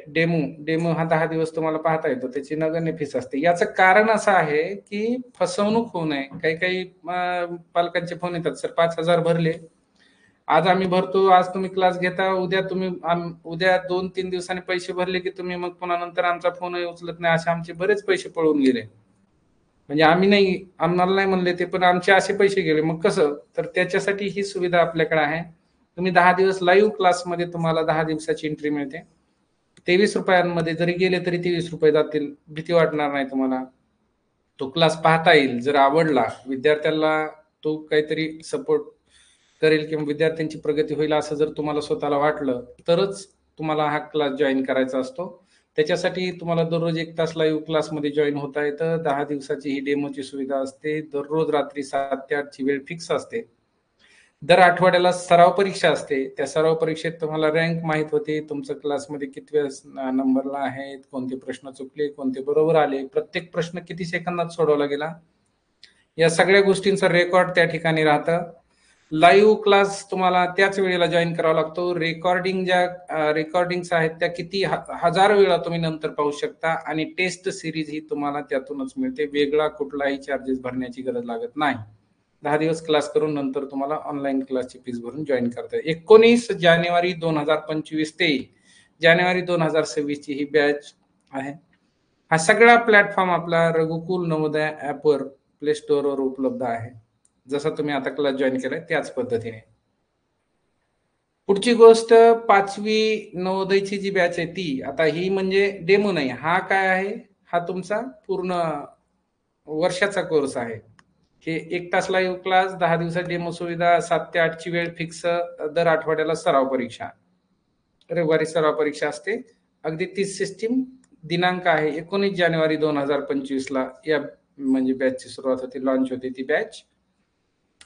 डेमो हा 10 दिवस तुम्हाला पाहता येतो. त्याची नगण्य फीस असते. याचं कारण असं आहे की फसवणूक होऊ नये. काही पालकांचे फोन येतात, सर 5,000 भरले, आज आम्ही भरतो, आज तुम्ही क्लास घेता, उद्या 2-3 दिवसांनी पैसे भरले की तुम्ही मग पुन्हा नंतर आमचा फोनही उचलत नाही. असे आमचे बरेच पैसे पळून गेले. म्हणजे आम्हाला नाही म्हणले ते, पण आमचे असे पैसे गेले. मग कसं? तर त्याच्यासाठी ही सुविधा आपल्याकडे आहे. तुम्ही 10 दिवस लाईव्ह क्लासमध्ये तुम्हाला 10 दिवसाची एंट्री मिळते. 23 रुपयांमध्ये जरी गेले तरी 23 रुपये जातील. भीती वाटणार नाही तुम्हाला. तो क्लास पाहता येईल. जर आवडला विद्यार्थ्याला, तो काहीतरी सपोर्ट करेल किंवा विद्यार्थ्यांची प्रगती होईल असं जर तुम्हाला स्वतःला वाटलं तरच तुम्हाला हा क्लास जॉईन करायचा असतो. त्याच्यासाठी तुम्हाला दररोज 1 तास लाईव्ह क्लासमध्ये जॉईन होता येतं. 10 दिवसाची ही डेमोची सुविधा असते. दररोज रात्री 7 ते 8 ची वेळ फिक्स असते. दर आठवड्याला सराव परीक्षा असते. त्या सराव परीक्षेत तुम्हाला रँक माहित होते, तुमचं क्लासमध्ये कितव्या नंबरला आहेत, कोणते प्रश्न चुकले, कोणते बरोबर आले, प्रत्येक प्रश्न किती सेकंदात सोडवला गेला, या सगळ्या गोष्टींचं रेकॉर्ड त्या ठिकाणी राहतं. लाईव्ह क्लास तुम्हाला त्याच वेळेला जॉईन करावा लागतो. रेकॉर्डिंग्स आहेत त्या किती हजार वेळा तुम्ही नंतर पाहू शकता. आणि टेस्ट सिरीज ही तुम्हाला त्यातूनच मिळते. वेगळा कुठलाही चार्जेस भरण्याची गरज लागत नाही. 10 दिवस क्लास करून नंतर तुम्हाला ऑनलाईन क्लासची फीस भरून जॉईन करता येईल. 19 जानेवारी 2025 ते जानेवारी 2026 ची ही बॅच आहे. हा सगळा प्लॅटफॉर्म आपला रघुकुल नवोदय ऍपवर प्ले स्टोअरवर उपलब्ध आहे. जसा तुम्ही आता क्लास जॉईन केलाय त्याच पद्धतीने. पुढची गोष्ट 5वी नवोदयची जी बॅच आहे ती आता ही म्हणजे डेमो नाही. हा काय आहे? हा तुमचा पूर्ण वर्षाचा कोर्स आहे. हे 1 तास लाईव्ह क्लास, 10 दिवसाची डेमो सुविधा, 7 ते 8 ची वेळ फिक्स, दर आठवड्याला सराव परीक्षा, रविवारी सराव परीक्षा असते. अगदी तीच सिस्टीम. दिनांक आहे 19 जानेवारी 2025 ला या म्हणजे बॅचची सुरुवात होती, लॉन्च होती ती बॅच.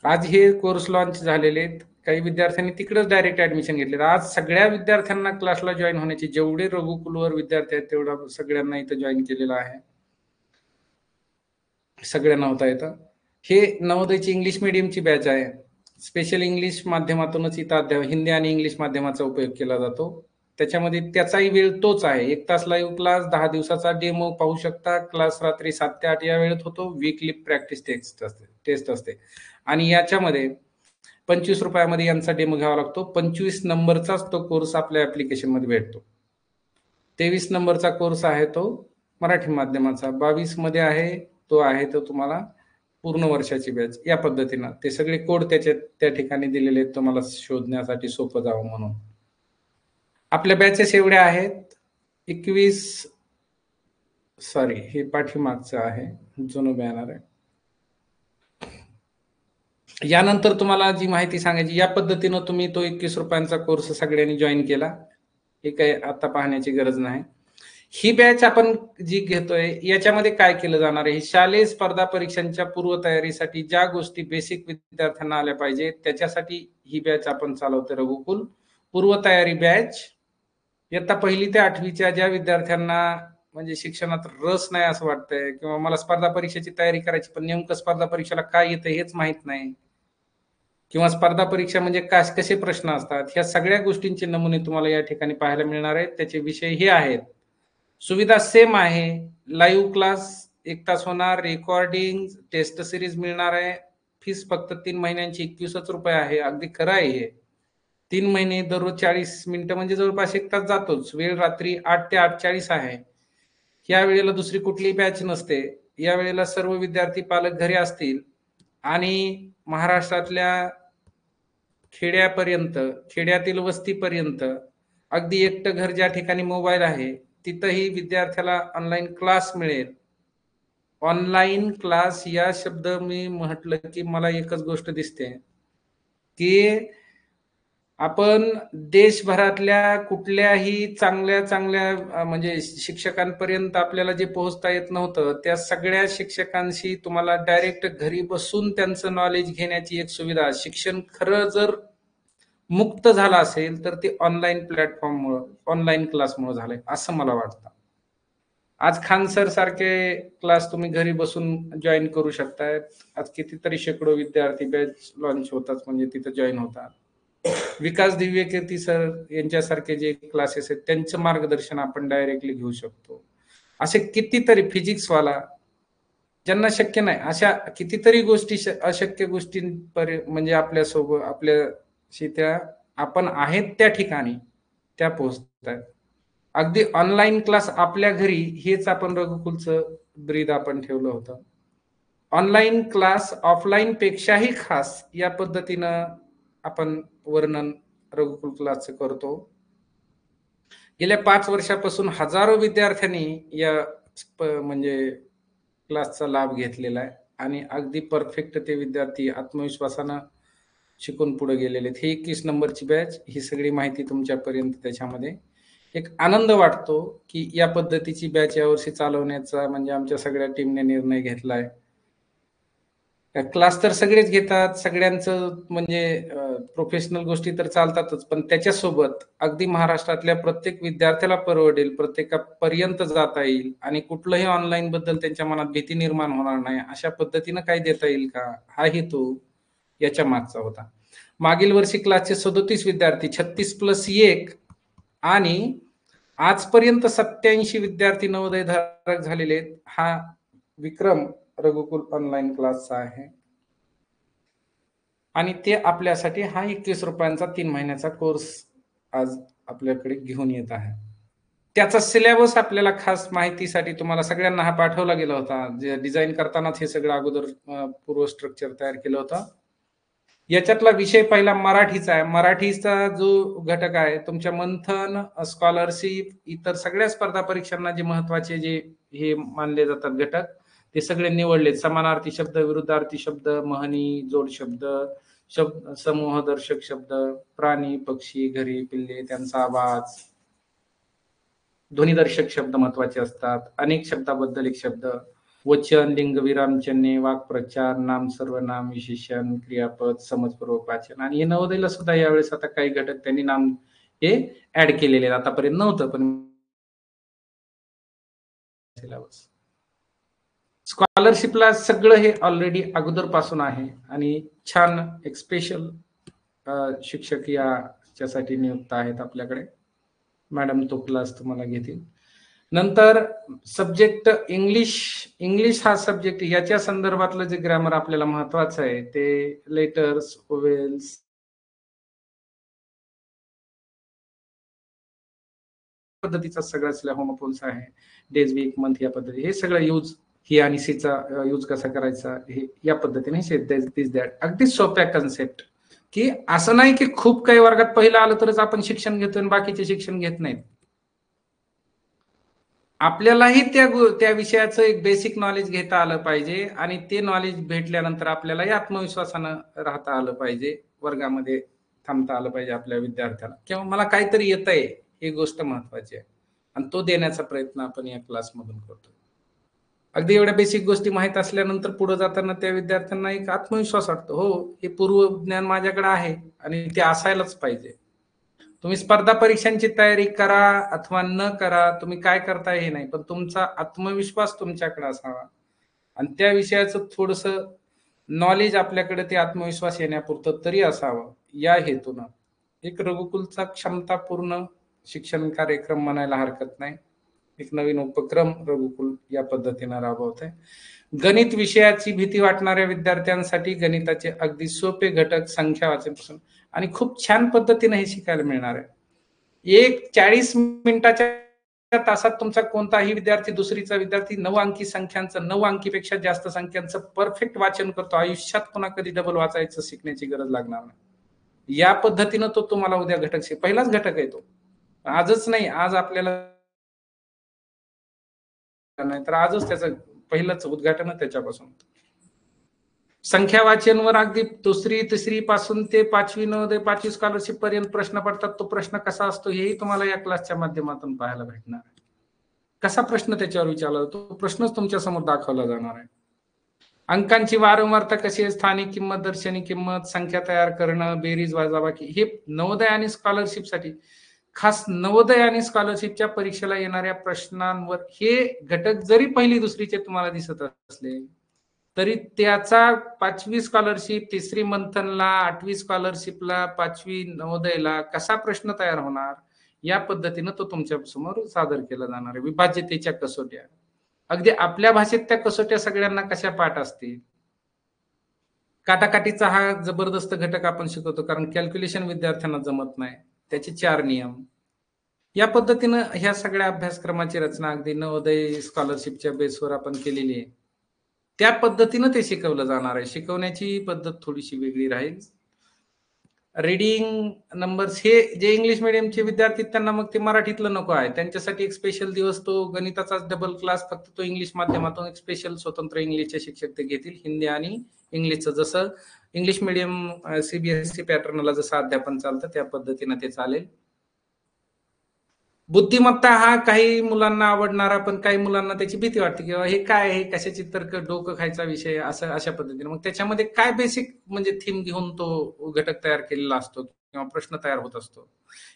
आज हे कोर्स लॉन्च झालेले आहेत. काही विद्यार्थ्यांनी तिकडेच डायरेक्ट ऍडमिशन घेतले. आज सगळ्या विद्यार्थ्यांना क्लासला जॉईन होण्याची, जेवढे रघुकुलवर विद्यार्थी आहेत तेवढा सगळ्यांना इथं जॉईन केलेलं आहे. सगळ्यांना होता येतं. हे नवोदयची इंग्लिश मीडियमची बॅच आहे. स्पेशल इंग्लिश माध्यमातूनच इथं हिंदी आणि इंग्लिश माध्यमाचा उपयोग केला जातो. त्याच्यामध्ये त्याचाही वेळ तोच आहे. 1 तास लाईव्ह क्लास, 10 दिवसाचा डेमो पाहू शकता. क्लास रात्री 7 ते 8 या वेळेत होतो. वीकली प्रॅक्टिस टेस्ट असते आणि याच्यामध्ये 25 रुपयामध्ये यांचा डेमो घ्यावा लागतो. 25 नंबरचाच तो कोर्स आपल्या ऍप्लिकेशनमध्ये भेटतो. 23 नंबरचा कोर्स आहे तो मराठी माध्यमाचा. 22 मध्ये आहे तो तुम्हाला पूर्ण वर्षाची बॅच. या पद्धतीनं ते सगळे कोड त्या ठिकाणी दिलेले आहेत तुम्हाला शोधण्यासाठी सोपं जावं म्हणून. आपल्या बॅचेस एवढ्या आहेत. 21 हे पाठीमागचं आहे, जुनं बॅनर आहे. यानंतर तुम्हाला जी माहिती सांगायची, या पद्धतीनं तुम्ही तो 21 रुपयांचा कोर्स सगळ्यांनी जॉईन केला. हे काही आता पाहण्याची गरज नाही. ही बॅच आपण जी घेतोय याच्यामध्ये काय केलं जाणार आहे, शालेय स्पर्धा परीक्षांच्या पूर्वतयारीसाठी ज्या गोष्टी बेसिक विद्यार्थ्यांना आल्या पाहिजे त्याच्यासाठी ही बॅच आपण चालवतोय. रघुकुल पूर्वतयारी बॅच. इयत्ता 1ली ते 8वीच्या ज्या विद्यार्थ्यांना म्हणजे शिक्षणात रस नाही असं वाटतंय किंवा मला स्पर्धा परीक्षेची तयारी करायची पण नेमकं स्पर्धा परीक्षेला काय येतं हेच माहित नाही किंवा स्पर्धा परीक्षा म्हणजे कसे प्रश्न असतात, ह्या सगळ्या गोष्टींचे नमुने तुम्हाला या ठिकाणी पाहायला मिळणार आहेत. त्याचे विषय हे आहेत. सुविधा सेम आहे. लाईव्ह क्लास 1 तास होणार, रेकॉर्डिंग, टेस्ट सिरीज मिळणार आहे. फीस फक्त 3 महिन्यांची 21 रुपये आहे. अगदी खरं आहे हे. 3 महिने दररोज 40 मिनिटं म्हणजे जवळपास 1 तास जातोच. वेळ रात्री 8 ते 8:40 आहे. या वेळेला दुसरी कुठलीही बॅच नसते. या वेळेला सर्व विद्यार्थी पालक घरी असतील आणि महाराष्ट्रातल्या खेड्यातील वस्तीपर्यंत अगदी एकटं घर ज्या ठिकाणी मोबाईल आहे तिथंही विद्यार्थ्याला ऑनलाईन क्लास मिळेल. ऑनलाईन क्लास या शब्द मी म्हटलं की मला एकच गोष्ट दिसते की आपण देशभरातल्या कुठल्याही चांगल्या म्हणजे शिक्षकांपर्यंत आपल्याला जे पोहोचता येत नव्हतं त्या सगळ्या शिक्षकांशी तुम्हाला डायरेक्ट घरी बसून त्यांचं नॉलेज घेण्याची एक सुविधा. शिक्षण खरं जर मुक्त झालं असेल तर ते ऑनलाईन प्लॅटफॉर्ममुळे, ऑनलाईन क्लासमुळे झालंय असं मला वाटतं. आज खान सर सारखे क्लास तुम्ही घरी बसून जॉईन करू शकताय. आज कितीतरी शेकडो विद्यार्थी बॅच लॉन्च होतात म्हणजे तिथं जॉईन होतात. विकास दिव्यकीर्ती सर यांच्यासारखे जे क्लासेस आहेत त्यांचं मार्गदर्शन आपण डायरेक्टली घेऊ शकतो. असे कितीतरी फिजिक्सवाला ज्यांना शक्य नाही अशा कितीतरी गोष्टी, अशक्य गोष्टी म्हणजे आपल्यासोबत आपल्याशी त्या आपण आहेत त्या ठिकाणी त्या पोहोचतात. अगदी ऑनलाईन क्लास आपल्या घरी हेच आपण रघुकुलचं ब्रीद आपण ठेवलं होतं. ऑनलाईन क्लास ऑफलाईन पेक्षाही खास या पद्धतीनं आपण वर्णन रघुकुल क्लासचं करतो. गेल्या 5 वर्षापासून हजारो विद्यार्थ्यांनी या म्हणजे क्लासचा लाभ घेतलेला आहे आणि अगदी परफेक्ट ते विद्यार्थी आत्मविश्वासानं शिकून पुढे गेलेले आहेत. ही 21 नंबरची बॅच, ही सगळी माहिती तुमच्यापर्यंत त्याच्यामध्ये. एक आनंद वाटतो की या पद्धतीची बॅच यावर्षी चालवण्याचा म्हणजे आमच्या सगळ्या टीमने निर्णय घेतलाय. क्लास तर सगळेच घेतात, सगळ्यांचं म्हणजे प्रोफेशनल गोष्टी तर चालतातच पण त्याच्यासोबत अगदी महाराष्ट्रातल्या प्रत्येक विद्यार्थ्याला परवडेल, प्रत्येकापर्यंत जाता येईल आणि कुठलंही ऑनलाईन बद्दल त्यांच्या मनात भीती निर्माण होणार नाही अशा पद्धतीनं काय देता येईल का, हा हेतू याच्या मागचा होता. मागील वर्षी क्लासचे 37 विद्यार्थी 36+1 आणि आजपर्यंत 87 विद्यार्थी नवोदय धारक झालेले आहेत. हा विक्रम रघुकुल ऑनलाईन क्लासचा आहे आणि ते आपल्यासाठी हा 21 रुपयांचा 3 महिन्याचा कोर्स आज आपल्याकडे घेऊन येत आहे. त्याचा सिलेबस आपल्याला खास माहितीसाठी तुम्हाला सगळ्यांना हा पाठवला गेला होता. जे डिझाईन करतानाच हे सगळं अगोदर पूर्व स्ट्रक्चर तयार केलं होतं. याच्यातला विषय पहिला मराठीचा आहे. मराठीचा जो घटक आहे तुमच्या मंथन, स्कॉलरशिप, इतर सगळ्या स्पर्धा परीक्षांना जे महत्वाचे जे हे मानले जातात घटक ते सगळे निवडलेत. समानार्थी शब्द, विरुद्धार्थी शब्द, म्हणी, जोड शब्द, समूहदर्शक शब्द, प्राणी, पक्षी, घरी, पिल्ले, त्यांचा आवाज, ध्वनिदर्शक शब्द महत्वाचे असतात. अनेक शब्दाबद्दल एक शब्द, वचन, लिंग, विराम चिन्हे, वाक्प्रचार, नाम, सर्वनाम, विशेषण, क्रियापद, समजपूर्वक वाचन. आणि हे नवोदयला सुद्धा यावेळेस आता काही घटक त्यांनी नाम हे ऍड केलेले आहेत. आतापर्यंत नव्हतं पण स्कॉलरशिपला सगळं हे ऑलरेडी अगोदर पासून आहे आणि छान एक स्पेशल शिक्षक याच्यासाठी नियुक्त आहेत आपल्याकडे. मॅडम तो क्लास तुम्हाला घेतील. नंतर सब्जेक्ट इंग्लिश हा सब्जेक्ट, याच्या संदर्भातलं जे ग्रामर आपल्याला महत्वाचं आहे ते लेटर्स, ओवेल्स, पद्धतीचा सगळ्याच होमोफोन्स आहे, डेज, वीक, मंथ या पद्धती, हे सगळं यूज, ही आणि सीचा यूज कसा करायचा हे या पद्धतीने दिस दॅट, अगदी सोप्या कन्सेप्ट, की असं नाही की खूप काही वर्गात पहिलं आलं तरच आपण शिक्षण घेतोय आणि बाकीचे शिक्षण घेत नाहीत. आपल्यालाही त्या विषयाचं एक बेसिक नॉलेज घेता आलं पाहिजे आणि ते नॉलेज भेटल्यानंतर आपल्यालाही आत्मविश्वासानं राहता आलं पाहिजे, वर्गामध्ये थांबता आलं पाहिजे आपल्या विद्यार्थ्याला, किंवा मला काहीतरी येतंय, ही गोष्ट महत्वाची आहे आणि तो देण्याचा प्रयत्न आपण या क्लासमधून करतो. अगदी एवढ्या बेसिक गोष्टी माहीत असल्यानंतर पुढे जाताना त्या विद्यार्थ्यांना एक आत्मविश्वास वाटतो, हो हे पूर्व ज्ञान माझ्याकडे आहे आणि ते असायलाच पाहिजे. तुम्ही स्पर्धा परीक्षांची तयारी करा अथवा न करा, तुम्ही काय करताय हे नाही, पण तुमचा आत्मविश्वास तुमच्याकडे असावा आणि त्या विषयाचं थोडस नॉलेज आपल्याकडे ते आत्मविश्वास येण्यापुरतं तरी असावं, या हेतून एक रघुकुलचा क्षमतापूर्ण शिक्षण कार्यक्रम म्हणायला हरकत नाही, एक नवीन उपक्रम रघुकुल या पद्धतीने राबवत आहे. गणित विषयाची भीती वाटणाऱ्या विद्यार्थ्यांसाठी गणिताचे अगदी सोपे घटक, संख्या वाचनपासून आणि खूप छान पद्धतीने हे शिकायला मिळणार आहे. एक 40 मिनिटाच्या तासात तुमचा कोणताही विद्यार्थी, दुसरीचा विद्यार्थी 9 अंकी संख्यांचं, 9 अंकीपेक्षा जास्त संख्यांचं परफेक्ट वाचन करतो. आयुष्यात पुन्हा कधी डबल वाचायचं शिकण्याची गरज लागणार नाही. या पद्धतीनं तो तुम्हाला उद्या घटक पहिलाच घटक आहे तो, आजच नाही, आज आपल्याला नाही तर आजच त्याचं पहिलंच उद्घाटन त्याच्यापासून. संख्या वाचनवर अगदी दुसरी तिसरी पासून ते 5वी नवोदय 5वी स्कॉलरशिप पर्यंत प्रश्न पडतात. तो प्रश्न कसा असतो हेही तुम्हाला या क्लासच्या माध्यमातून पाहायला भेटणार आहे. कसा प्रश्न त्याच्यावर विचारला तो प्रश्नच तुमच्या समोर दाखवला जाणार आहे. अंकांची वारंवारता कशी आहे, स्थानिक किंमत, दर्शनी किंमत, संख्या तयार करणं, बेरीज वजाबाकी, हे नवोदय आणि स्कॉलरशिपसाठी, खास नवोदय आणि स्कॉलरशिपच्या परीक्षेला येणाऱ्या प्रश्नांवर हे घटक जरी पहिली दुसरीचे तुम्हाला दिसत असले तरी त्याचा 5वी स्कॉलरशिप, 3री मंथनला, 8वी स्कॉलरशिपला, 5वी नवोदयला कसा प्रश्न तयार होणार या पद्धतीनं तो तुमच्या समोर सादर केला जाणार आहे. विभाज्यतेच्या कसोट्या, अगदी आपल्या भाषेत त्या कसोट्या सगळ्यांना कशा पाठ असतील. काटाकाटीचा हा जबरदस्त घटक आपण शिकवतो, कारण कॅल्क्युलेशन विद्यार्थ्यांना जमत नाही, त्याचे 4 नियम. या पद्धतीनं ह्या सगळ्या अभ्यासक्रमाची रचना अगदी नवोदय स्कॉलरशिपच्या बेसवर आपण केलेली आहे. त्या पद्धतीनं ते शिकवलं जाणार आहे. शिकवण्याची पद्धत थोडीशी वेगळी राहील. रीडिंग नंबर्स, हे जे इंग्लिश मिडियमचे विद्यार्थी त्यांना मग ते मराठीतलं नको आहे, त्यांच्यासाठी एक स्पेशल दिवस, तो गणिताचाच डबल क्लास, फक्त तो इंग्लिश माध्यमातून एक स्पेशल स्वतंत्र इंग्लिशचे शिक्षक ते घेतील, हिंदी आणि इंग्लिशचं. जसं इंग्लिश मिडियम सीबीएसई पॅटर्नला जसं अध्यापन चालतं त्या पद्धतीनं ते चालेल. बुद्धिमत्ता हा काही मुलांना आवडणारा, पण काही मुलांना त्याची भीती वाटते, किंवा हे काय, हे कशाची तर्क, डोकं खायचा विषय, असं अशा पद्धतीने. मग त्याच्यामध्ये काय बेसिक म्हणजे थीम घेऊन तो घटक तयार केलेला असतो किंवा प्रश्न तयार होत असतो.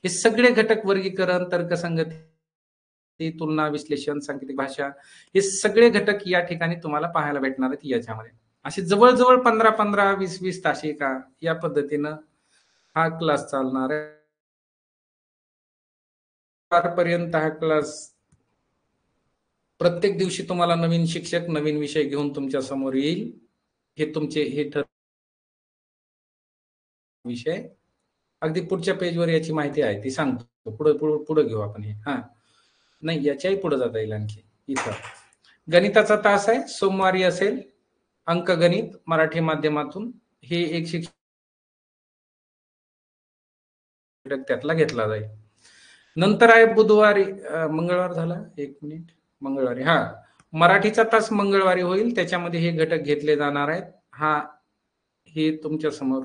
हे सगळे घटक, वर्गीकरण, तर्कसंगती, तुलना, विश्लेषण, सांकेतिक भाषा, हे सगळे घटक या ठिकाणी तुम्हाला पाहायला भेटणार आहेत याच्यामध्ये. असे जवळजवळ 15-15, 20-20 तासिका या पद्धतीनं हा क्लास चालणार आहे. पर्यंत हा क्लास, प्रत्येक दिवशी तुम्हाला नवीन शिक्षक, नवीन विषय घेऊन तुमच्या समोर येईल. हे तुमचे हे विषय अगदी पुढच्या पेजवर याची माहिती आहे, ती सांगतो. पुढे घेऊ आपण हे. नाही, याच्याही पुढे जाता येईल आणखी. इथं गणिताचा तास आहे, सोमवारी असेल, अंकगणित मराठी माध्यमातून. हे एक शिक्षक त्यातला घेतला जाईल. नंतर आहे बुधवारी, मंगळवार झाला, एक मिनिट, मंगळवारी, मराठीचा तास मंगळवारी होईल, त्याच्यामध्ये हे घटक घेतले जाणार आहेत. हे तुमच्या समोर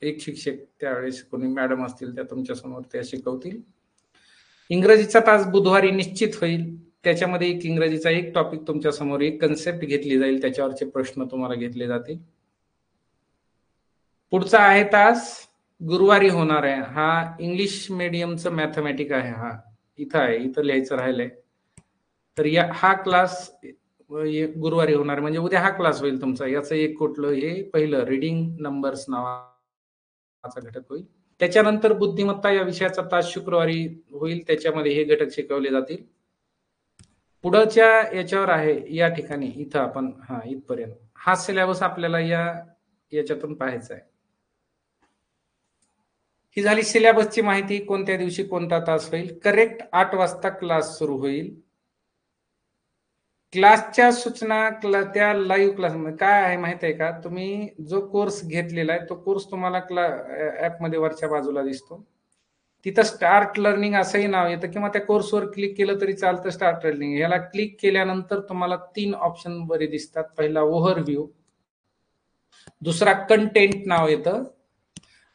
एक शिक्षक, त्यावेळेस कोणी मॅडम असतील त्या तुमच्या समोर त्या शिकवतील. इंग्रजीचा तास बुधवारी निश्चित होईल, त्याच्यामध्ये एक इंग्रजीचा एक टॉपिक तुमच्या समोर, एक कन्सेप्ट घेतली जाईल, त्याच्यावरचे प्रश्न तुम्हाला घेतले जातील. पुढचा आहे तास गुरुवारी होणार आहे, हा इंग्लिश मीडियमचं मॅथमॅटिक आहे. इथं आहे, इथं लिहायचं राहिलंय. तर हा क्लास गुरुवारी होणार, म्हणजे उद्या हा क्लास होईल तुमचा. याचं एक कुठलं, हे पहिलं रीडिंग नंबर्स नावाचा घटक होईल. त्याच्यानंतर बुद्धिमत्ता या विषयाचा तास शुक्रवारी होईल, त्याच्यामध्ये हे घटक शिकवले जातील. पुढच्या याच्यावर आहे या ठिकाणी, इथं आपण इथपर्यंत हा सिलेबस आपल्याला याच्यातून पाहायचा आहे. ही झाली सिलेबसची माहिती. कोणत्या दिवशी कोणता तास होईल. करेक्ट 8 वाजता क्लास सुरू होईल. क्लासच्या सूचना त्या लाईव्ह क्लासमध्ये काय आहे माहित आहे का, तुम्ही जो कोर्स घेतलेला आहे तो कोर्स तुम्हाला ऍप मध्ये वरच्या बाजूला दिसतो. तिथं स्टार्ट लर्निंग असंही नाव येतं, किंवा त्या कोर्सवर क्लिक केलं तरी चालतं. स्टार्ट लर्निंग याला क्लिक केल्यानंतर तुम्हाला 3 ऑप्शन बरे दिसतात. पहिला ओव्हरव्ह्यू, दुसरा कंटेंट नाव येतं,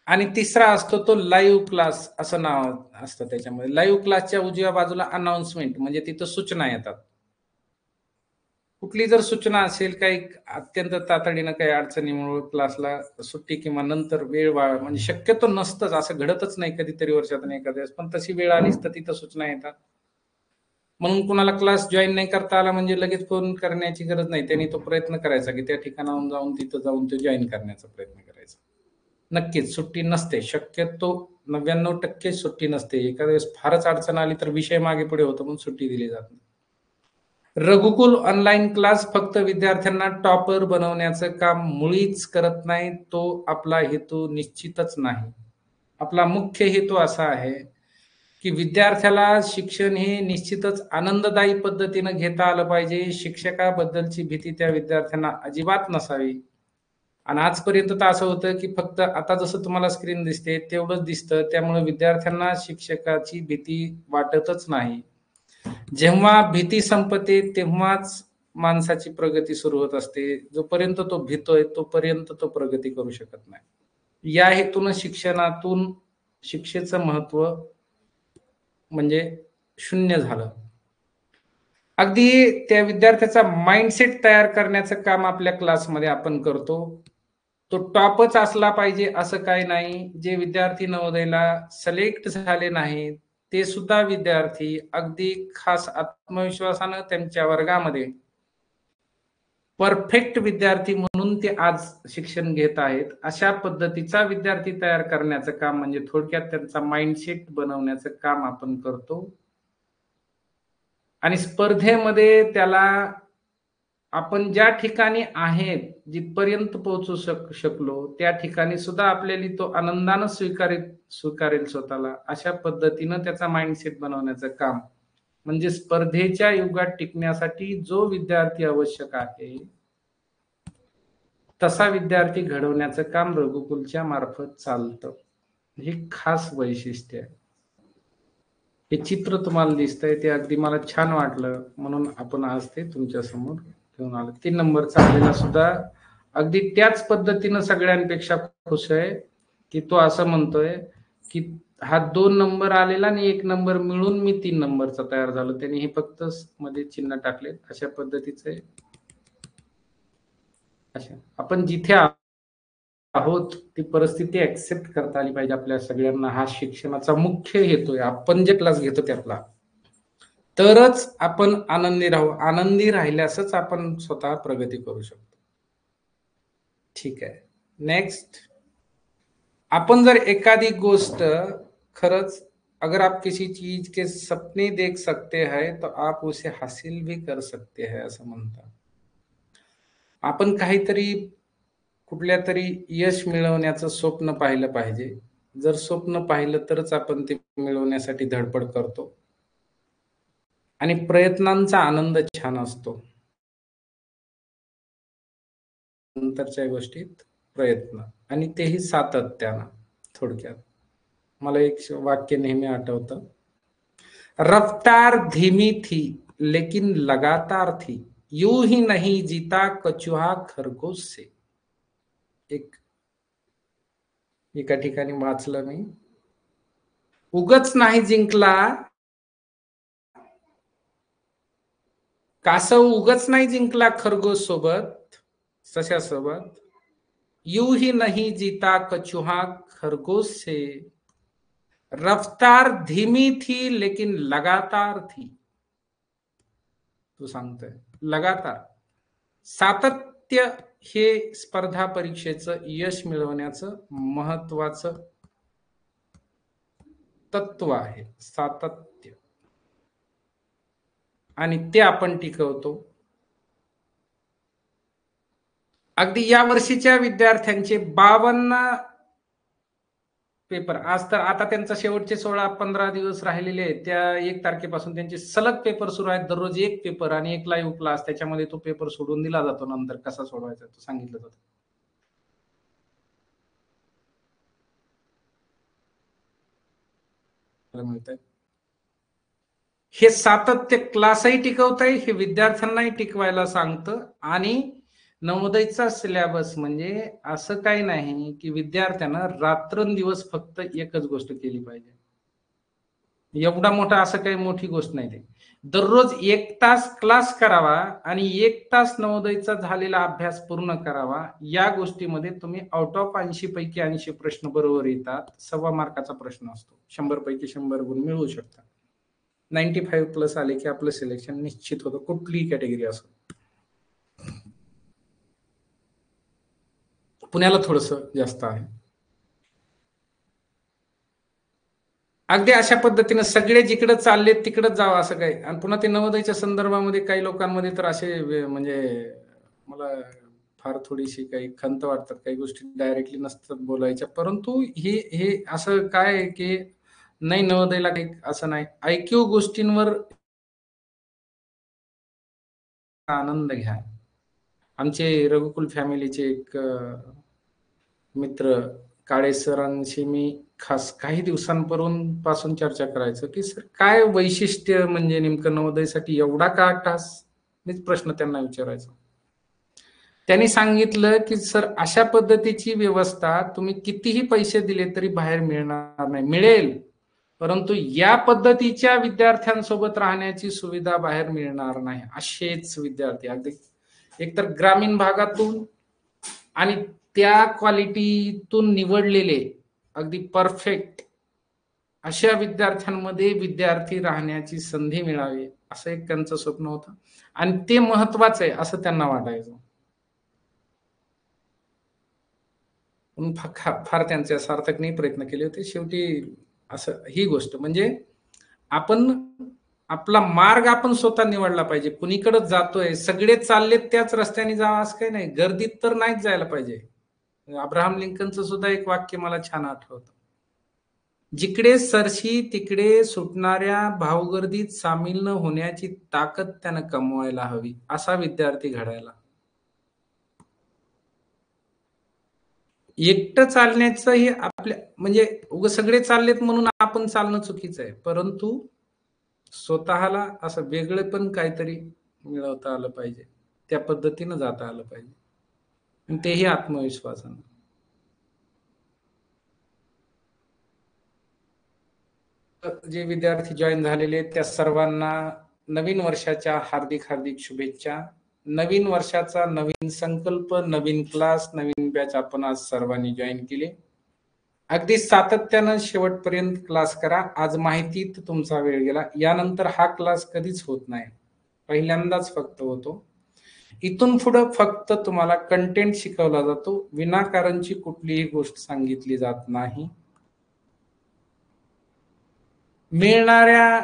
आणि तिसरा असतो तो लाईव्ह क्लास असं नाव असतं. त्याच्यामध्ये लाईव्ह क्लासच्या उजव्या बाजूला अनाउन्समेंट, म्हणजे तिथं सूचना येतात. कुठली जर सूचना असेल, काही अत्यंत तातडीनं काही अडचणीमुळे क्लासला सुट्टी किंवा नंतर वेळ म्हणजे शक्यतो नसतंच, असं घडतच नाही, कधीतरी वर्षातून एखाद्या वेळेस, पण तशी वेळ आलीच तर तिथं सूचना येतात. म्हणून कुणाला क्लास जॉईन नाही करता आला म्हणजे लगेच फोन करण्याची गरज नाही. त्यांनी तो प्रयत्न करायचा की त्या ठिकाणाहून जाऊन तिथं जाऊन तो जॉईन करण्याचा प्रयत्न करायचा. नक्कीच सुट्टी नसते, शक्यतो 99% सुट्टी नसते. एखाद्या वेळेस फारच अडचण आली तर विषय मागे पुढे होतो, पण सुट्टी दिली जात नाही. रघुकुल ऑनलाईन क्लास फक्त विद्यार्थ्यांना टॉपर बनवण्याचं काम मुळीच करत नाही. तो आपला हेतू निश्चितच नाही. आपला मुख्य हेतू असा आहे की विद्यार्थ्याला शिक्षण हे निश्चितच आनंददायी पद्धतीनं घेता आलं पाहिजे. शिक्षकाबद्दलची भीती त्या विद्यार्थ्यांना अजिबात नसावी. आणि आजपर्यंत तर असं होतं की फक्त आता जसं तुम्हाला स्क्रीन दिसते तेवढंच दिसतं, त्यामुळे विद्यार्थ्यांना शिक्षकाची भीती वाटतच नाही. जेव्हा भीती संपते तेव्हाच माणसाची प्रगती सुरू होत असते. जोपर्यंत तो भीतोय तोपर्यंत तो प्रगती करू शकत नाही. या हेतून शिक्षणातून शिक्षेचं महत्व म्हणजे शून्य झालं. अगदी त्या विद्यार्थ्याचा माइंडसेट तयार करण्याचं काम आपल्या क्लासमध्ये आपण करतो. तो टॉपच असला पाहिजे असं काही नाही. जे विद्यार्थी नवोदयला सिलेक्ट झाले नाहीत ते सुद्धा विद्यार्थी अगदी खास आत्मविश्वासानं त्यांच्या वर्गामध्ये परफेक्ट विद्यार्थी म्हणून ते आज शिक्षण घेत आहेत. अशा पद्धतीचा विद्यार्थी तयार करण्याचं काम म्हणजे थोडक्यात त्यांचा माइंडसेट बनवण्याचं काम आपण करतो. आणि स्पर्धेमध्ये त्याला आपण ज्या ठिकाणी आहेत जिथपर्यंत पोहोचू शकलो त्या ठिकाणी सुद्धा आपल्याला तो आनंदानं स्वीकारेल स्वतःला, अशा पद्धतीनं त्याचा माइंडसेट बनवण्याचं काम म्हणजे स्पर्धेच्या युगात टिकण्यासाठी जो विद्यार्थी आवश्यक आहे तसा विद्यार्थी घडवण्याचं काम रघुकुलच्या मार्फत चालतं. हे खास वैशिष्ट्य आहे. हे चित्र तुम्हाला दिसतंय ते अगदी मला छान वाटलं म्हणून आपण आज ते तुमच्या समोर घेऊन आलो. 3 नंबरचा आलेला सुद्धा अगदी त्याच पद्धतीनं सगळ्यांपेक्षा खुश आहे की तो असं म्हणतोय की हा 2 नंबर आलेला आणि 1 नंबर मिळून मी 3 नंबरचा तयार झालो. त्यांनी हे फक्त मध्ये चिन्ह टाकले. अशा पद्धतीचे अशा आपण जिथे आहोत ती परिस्थिती ऍक्सेप्ट करता आली पाहिजे आपल्या सगळ्यांना. हा शिक्षणाचा मुख्य हेतू आहे. आपण जे क्लास घेतो त्यातला, तरच आपण आनंदी राहू. आनंदी राहिल्यासच आपण स्वतः प्रगती करू शकतो. ठीक आहे, नेक्स्ट. आपण जर एखादी गोष्ट खरंच अगर आप किसी चीज के सपने देख सकते हैं तो आप उसे हासिल भी कर सकते हैं असं म्हणतात. आपण काहीतरी कुठल्या तरी यश मिळवण्याचं स्वप्न पाहिलं पाहिजे. जर स्वप्न पाहिलं तरच आपण ते मिळवण्यासाठी धडपड करतो आणि प्रयत्नांचा आनंद छान असतो. नंतरच्या गोष्टीत प्रयत्न आणि तेही सातत्यानं. थोडक्यात मला एक वाक्य नेहमी आठवतं, रफ्तार धीमी थी लेकिन लगातार थी, यूं ही नहीं जीता कछुआ खरगोश से. एका ठिकाणी वाचलं मी, उगच नाही जिंकला कासव, उगच नाही जिंकला खरगोश सोबत, सशासोबत, यूं ही नहीं जीता कछुआ खरगोश से, रफ्तार धीमी थी लेकिन लगातार थी. तू सांगतोय लगातार. सातत्य हे स्पर्धा परीक्षेचं यश मिळवण्याचं महत्वाचं तत्व आहे, सातत्य, आणि ते आपण टिकवतो. अगदी या वर्षीच्या विद्यार्थ्यांचे 52 पेपर, आज तर आता त्यांचा शेवटचे 16-15 दिवस राहिलेले आहेत. त्या 1 तारखेपासून त्यांचे सलग पेपर सुरू आहेत. दररोज एक पेपर आणि एक लाईव्ह क्लास. त्याच्यामध्ये तो पेपर सोडून दिला जातो, नंतर कसा सोडवायचा तो सांगितलं जातं. हे सातत्य क्लासही टिकवता येईल, हे विद्यार्थ्यांनाही टिकवायला सांगतं. आणि नवोदयचा सिलेबस म्हणजे असं काही नाही की विद्यार्थ्यांना रात्रंदिवस फक्त एकच गोष्ट केली पाहिजे. एवढा मोठा असं काही मोठी गोष्ट नाही. ते दररोज 1 तास क्लास करावा आणि 1 तास नवोदयचा झालेला अभ्यास पूर्ण करावा. या गोष्टीमध्ये तुम्ही आउट ऑफ 80 पैकी 80 प्रश्न बरोबर येतात. 1.25 मार्काचा प्रश्न असतो. 100 पैकी 100 गुण मिळवू शकता. 95 प्लस आले की आपलं सिलेक्शन निश्चित होतं, कुठलीही कॅटेगरी असो. पुण्याला थोडस जास्त आहे. अगदी अशा पद्धतीने सगळे जिकडे चालले तिकडेच जावं असं काही. आणि पुन्हा ते नवोदयच्या संदर्भामध्ये काही लोकांमध्ये तर असे म्हणजे मला फार थोडीशी काही खंत वाटतात, काही गोष्टी डायरेक्टली नसतात बोलायच्या. परंतु हे असं काय आहे की नाही, नवोदयला काही असं नाही. IQ गोष्टींवर आनंद घ्या. आमचे रघुकुल फॅमिलीचे एक मित्र काळे सरांशी मी खास काही दिवसांपासून चर्चा करायचो की सर काय वैशिष्ट्य म्हणजे नेमकं नवोदयसाठी एवढा का तास, मीच प्रश्न त्यांना विचारायचो. त्यांनी सांगितलं की सर अशा पद्धतीची व्यवस्था तुम्ही कितीही पैसे दिले तरी बाहेर मिळणार नाही. मिळेल, परंतु या पद्धतीच्या विद्यार्थ्यांसोबत राहण्याची सुविधा बाहेर मिळणार नाही. असेच विद्यार्थी अगदी एकतर ग्रामीण भागातून आणि त्या क्वालिटीतून निवडलेले अगदी परफेक्ट अशा विद्यार्थ्यांमध्ये विद्यार्थी राहण्याची संधी मिळावी, असं एक त्यांचं स्वप्न होतं. आणि ते महत्वाचं आहे असं त्यांना वाटायचं. फार त्यांचे सार्थक नाही प्रयत्न केले होते. शेवटी असं ही गोष्ट म्हणजे आपण आपला मार्ग आपण स्वतः निवडला पाहिजे. कुणीकडे जातोय, सगळे चाललेत त्याच रस्त्याने जावं असं काही नाही. गर्दीत तर नाहीच जायला पाहिजे. अब्राहम लिंकनचं सुद्धा एक वाक्य मला छान आठवतं. जिकडे सरशी तिकडे सुटणाऱ्या भावगर्दीत सामील न होण्याची ताकद त्यानं कमवायला हवी, असा विद्यार्थी घडायला. एकटं चालण्याचं हे आपल्या म्हणजे सगळे चाललेत म्हणून आपण चालणं चुकीचं आहे. परंतु स्वतःला असं वेगळं पण काहीतरी मिळवता आलं पाहिजे, त्या पद्धतीनं जाता आलं पाहिजे, आणि तेही आत्मविश्वासानं. जे विद्यार्थी जॉईन झालेले त्या सर्वांना नवीन वर्षाच्या हार्दिक हार्दिक शुभेच्छा. नवीन वर्षाचा नवीन संकल्प, नवीन क्लास, नवीन बॅच आपण आज सर्वांनी जॉईन केले. अगदी सातत्यानं शेवटपर्यंत क्लास करा. आज माहितीत तुमचा वेळ गेला, यानंतर हा क्लास कधीच होत नाही, पहिल्यांदाच फक्त होतो. इथून पुढे फक्त तुम्हाला कंटेंट शिकवला जातो, विनाकारणची कुठलीही गोष्ट सांगितली जात नाही. मिळणाऱ्या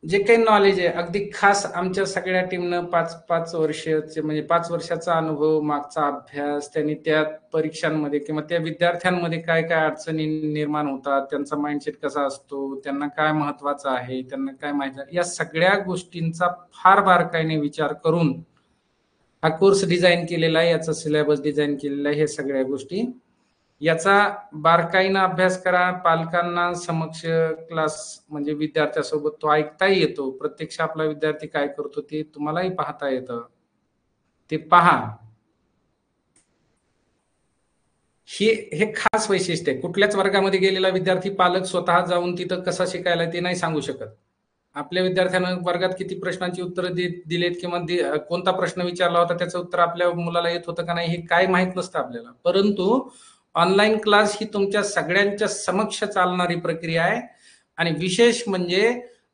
जे काही नॉलेज आहे, अगदी खास आमच्या सगळ्या टीमनं 5 वर्षाचे म्हणजे 5 वर्षाचा अनुभव, मागचा अभ्यास, त्यांनी त्या परीक्षांमध्ये किंवा त्या विद्यार्थ्यांमध्ये काय काय अडचणी निर्माण होतात, त्यांचा माइंडसेट कसा असतो, त्यांना काय महत्वाचं आहे, त्यांना काय माहिती आहे, या सगळ्या गोष्टींचा फार बारकाईने विचार करून हा कोर्स डिझाईन केलेला आहे, याचा सिलेबस डिझाईन केलेला आहे. हे सगळ्या गोष्टी याचा बारकाईनं अभ्यास करा. पालकांना समक्ष क्लास म्हणजे विद्यार्थ्यासोबत तो ऐकताही येतो. प्रत्यक्ष आपला विद्यार्थी काय करतो ते तुम्हालाही पाहता येतं, ते पहा. हे खास वैशिष्ट्य आहे. कुठल्याच वर्गामध्ये गेलेला विद्यार्थी पालक स्वतः जाऊन तिथं कसा शिकायला ते नाही सांगू शकत. आपल्या विद्यार्थ्यांना वर्गात किती प्रश्नांची उत्तरं दिलेत किंवा कोणता प्रश्न विचारला होता त्याचं उत्तर आपल्या मुलाला येत होतं का नाही हे काय माहित नसतं आपल्याला. परंतु ऑनलाईन क्लास ही तुमच्या सगळ्यांच्या समक्ष चालणारी प्रक्रिया आहे. आणि विशेष म्हणजे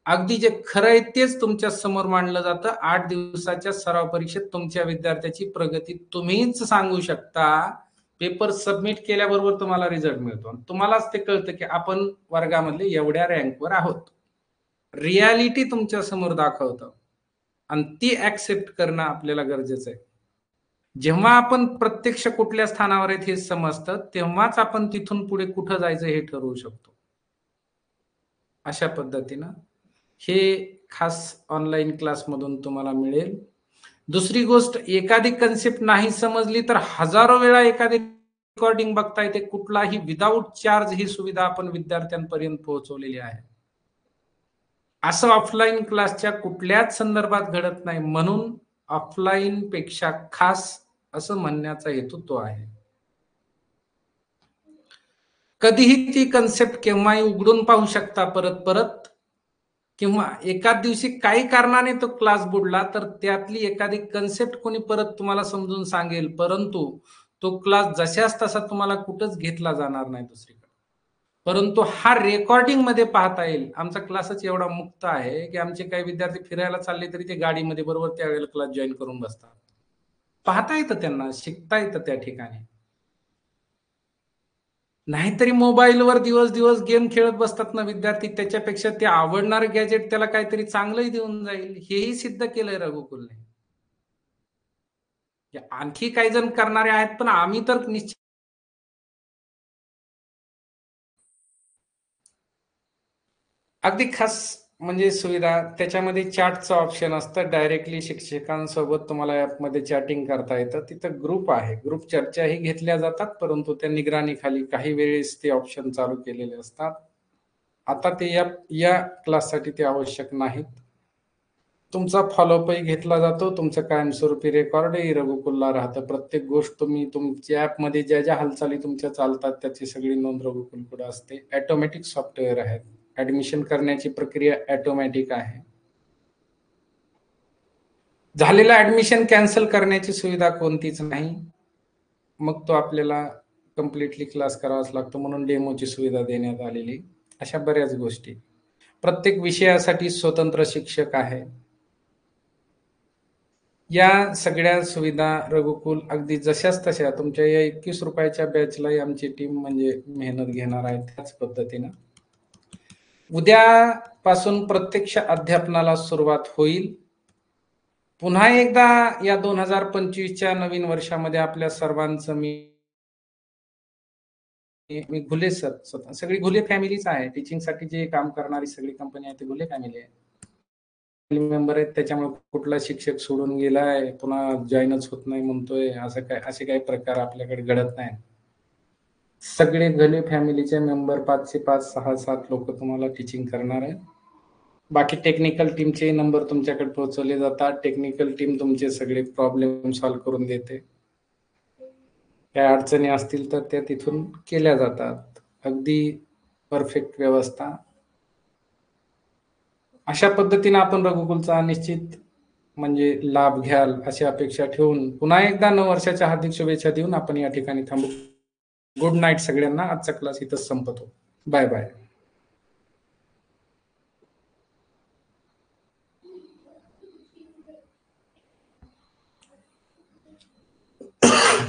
अगदी जे खरं आहे तेच तुमच्या समोर मांडलं जातं. 8 दिवसाच्या सराव परीक्षेत तुमच्या विद्यार्थ्याची प्रगती तुम्हीच सांगू शकता पेपर सबमिट केल्याबरोबर तुम्हाला रिझल्ट मिळतो आणि तुम्हालाच ते कळतं की आपण वर्गामधले एवढ्या रँकवर आहोत. रियालिटी तुमच्या समोर दाखवतं आणि ती ऍक्सेप्ट करणं आपल्याला गरजेचं आहे. जेव्हा आपण प्रत्यक्ष कुठल्या स्थानावर आहेत हे समजतं, तेव्हाच आपण तिथून पुढे कुठं जायचं हे ठरवू शकतो. अशा पद्धतीनं हे खास ऑनलाईन क्लासमधून तुम्हाला मिळेल. दुसरी गोष्ट, एखादी कन्सेप्ट नाही समजली तर हजारो वेळा एखादी रेकॉर्डिंग बघता येते. कुठलाही विदाऊट चार्ज ही सुविधा आपण विद्यार्थ्यांपर्यंत पोहोचवलेली आहे. असं ऑफलाईन क्लासच्या कुठल्याच संदर्भात घडत नाही. म्हणून ऑफलाईन पेक्षा खास असं म्हणण्याचा हेतू तो आहे. कधीही ती कन्सेप्ट केव्हाही उघडून पाहू शकता परत परत, किंवा एकाच दिवशी काही कारणाने तो क्लास बुडला तर त्यातली एखादी कन्सेप्ट कोणी परत तुम्हाला समजून सांगेल, परंतु तो क्लास जशाच तसा तुम्हाला कुठंच घेतला जाणार नाही दुसरीकडे. परंतु हा रेकॉर्डिंग मध्ये पाहता येईल. आमचा क्लासच एवढा मुक्त आहे की आमचे काही विद्यार्थी फिरायला चालले तरी ते गाडीमध्ये बरोबर त्यावेळेला क्लास जॉईन करून बसतात. पाहता येतं, त्यांना शिकता येतं त्या ठिकाणी. नाहीतरी मोबाईलवर दिवस दिवस गेम खेळत बसतात ना विद्यार्थी, त्याच्यापेक्षा ते आवडणारं गॅजेट त्याला काहीतरी चांगलंही देऊन जाईल. हेही सिद्ध केलंय रघुकुलने. आणखी काही जण करणारे आहेत, पण आम्ही तर निश्चित अगदी खास म्हणजे सुविधा त्याच्यामध्ये चॅटचं ऑप्शन असतं. डायरेक्टली शिक्षकांसोबत तुम्हाला ऍपमध्ये चॅटिंग करता येतं. तिथं ग्रुप आहे, ग्रुप चर्चाही घेतल्या जातात, परंतु त्या निगराणीखाली काही वेळेस ते ऑप्शन चालू केलेले असतात. आता ते या क्लाससाठी ते आवश्यक नाहीत. तुमचा फॉलोअपही घेतला जातो, तुमचं कायमस्वरूपी रेकॉर्डही रघुकुलला राहतं. प्रत्येक गोष्ट तुम्ही तुमच्या ऍपमध्ये ज्या ज्या हालचाली तुमच्या चालतात त्याची सगळी नोंद रघुकुलकडे असते. ऑटोमॅटिक सॉफ्टवेअर आहे. ऍडमिशन करण्याची प्रक्रिया ऑटोमॅटिक आहे. झालेलं ऍडमिशन कॅन्सल करण्याची सुविधा कोणतीच नाही. मग तो आपल्याला कम्प्लिटली क्लास करावाच लागतो, म्हणून डेमोची सुविधा देण्यात आलेली. अशा बऱ्याच गोष्टी. प्रत्येक विषयासाठी स्वतंत्र शिक्षक आहे. या सगळ्या सुविधा रघुकुल अगदी जशाच तशा तुमच्या या 21 रुपयाच्या बॅचलाही आमची टीम म्हणजे मेहनत घेणार आहे त्याच पद्धतीनं. उद्यापासून प्रत्यक्ष अध्यापनाला सुरुवात होईल. पुन्हा एकदा या 2025च्या नवीन वर्षामध्ये आपल्या सर्वांचं मी घुले सर, सगळी घुले फॅमिलीच आहे. टीचिंगसाठी जे काम करणारी सगळी कंपनी आहे ती घुले फॅमिली आहे. मेंबर आहेत, त्याच्यामुळे कुठला शिक्षक सोडून गेलाय पुन्हा जॉईनच होत नाही म्हणतोय, असे काही प्रकार आपल्याकडे घडत नाही. सगळे घले फॅमिलीचे मेंबर 5 ते 5, 6, 7 लोक तुम्हाला टीचिंग करणार आहे. बाकी टेक्निकल टीमचे नंबर तुमच्याकडे पोहोचवले जातात. टेक्निकल टीम तुमचे सगळे प्रॉब्लेम सॉल्व्ह करून देते. काय अडचणी असतील तर त्या तिथून केल्या जातात. अगदी परफेक्ट व्यवस्था. अशा पद्धतीने आपण रघुकुलचा निश्चित म्हणजे लाभ घ्याल अशी अपेक्षा ठेवून पुन्हा एकदा नववर्षाच्या हार्दिक शुभेच्छा देऊन आपण या ठिकाणी थांबू. गुड नाईट सगळ्यांना. आजचा क्लास इथंच संपतो. Bye bye.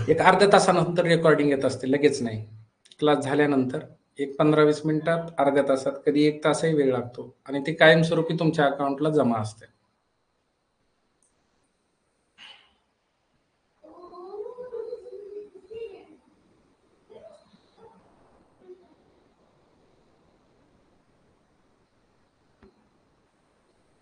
एक अर्ध्या तासानंतर रेकॉर्डिंग येत असते, लगेच नाही. क्लास झाल्यानंतर एक 15-20 मिनिटात, अर्ध्या तासात, कधी 1 तासही वेळ लागतो आणि ते कायमस्वरूपी तुमच्या अकाउंटला जमा असते.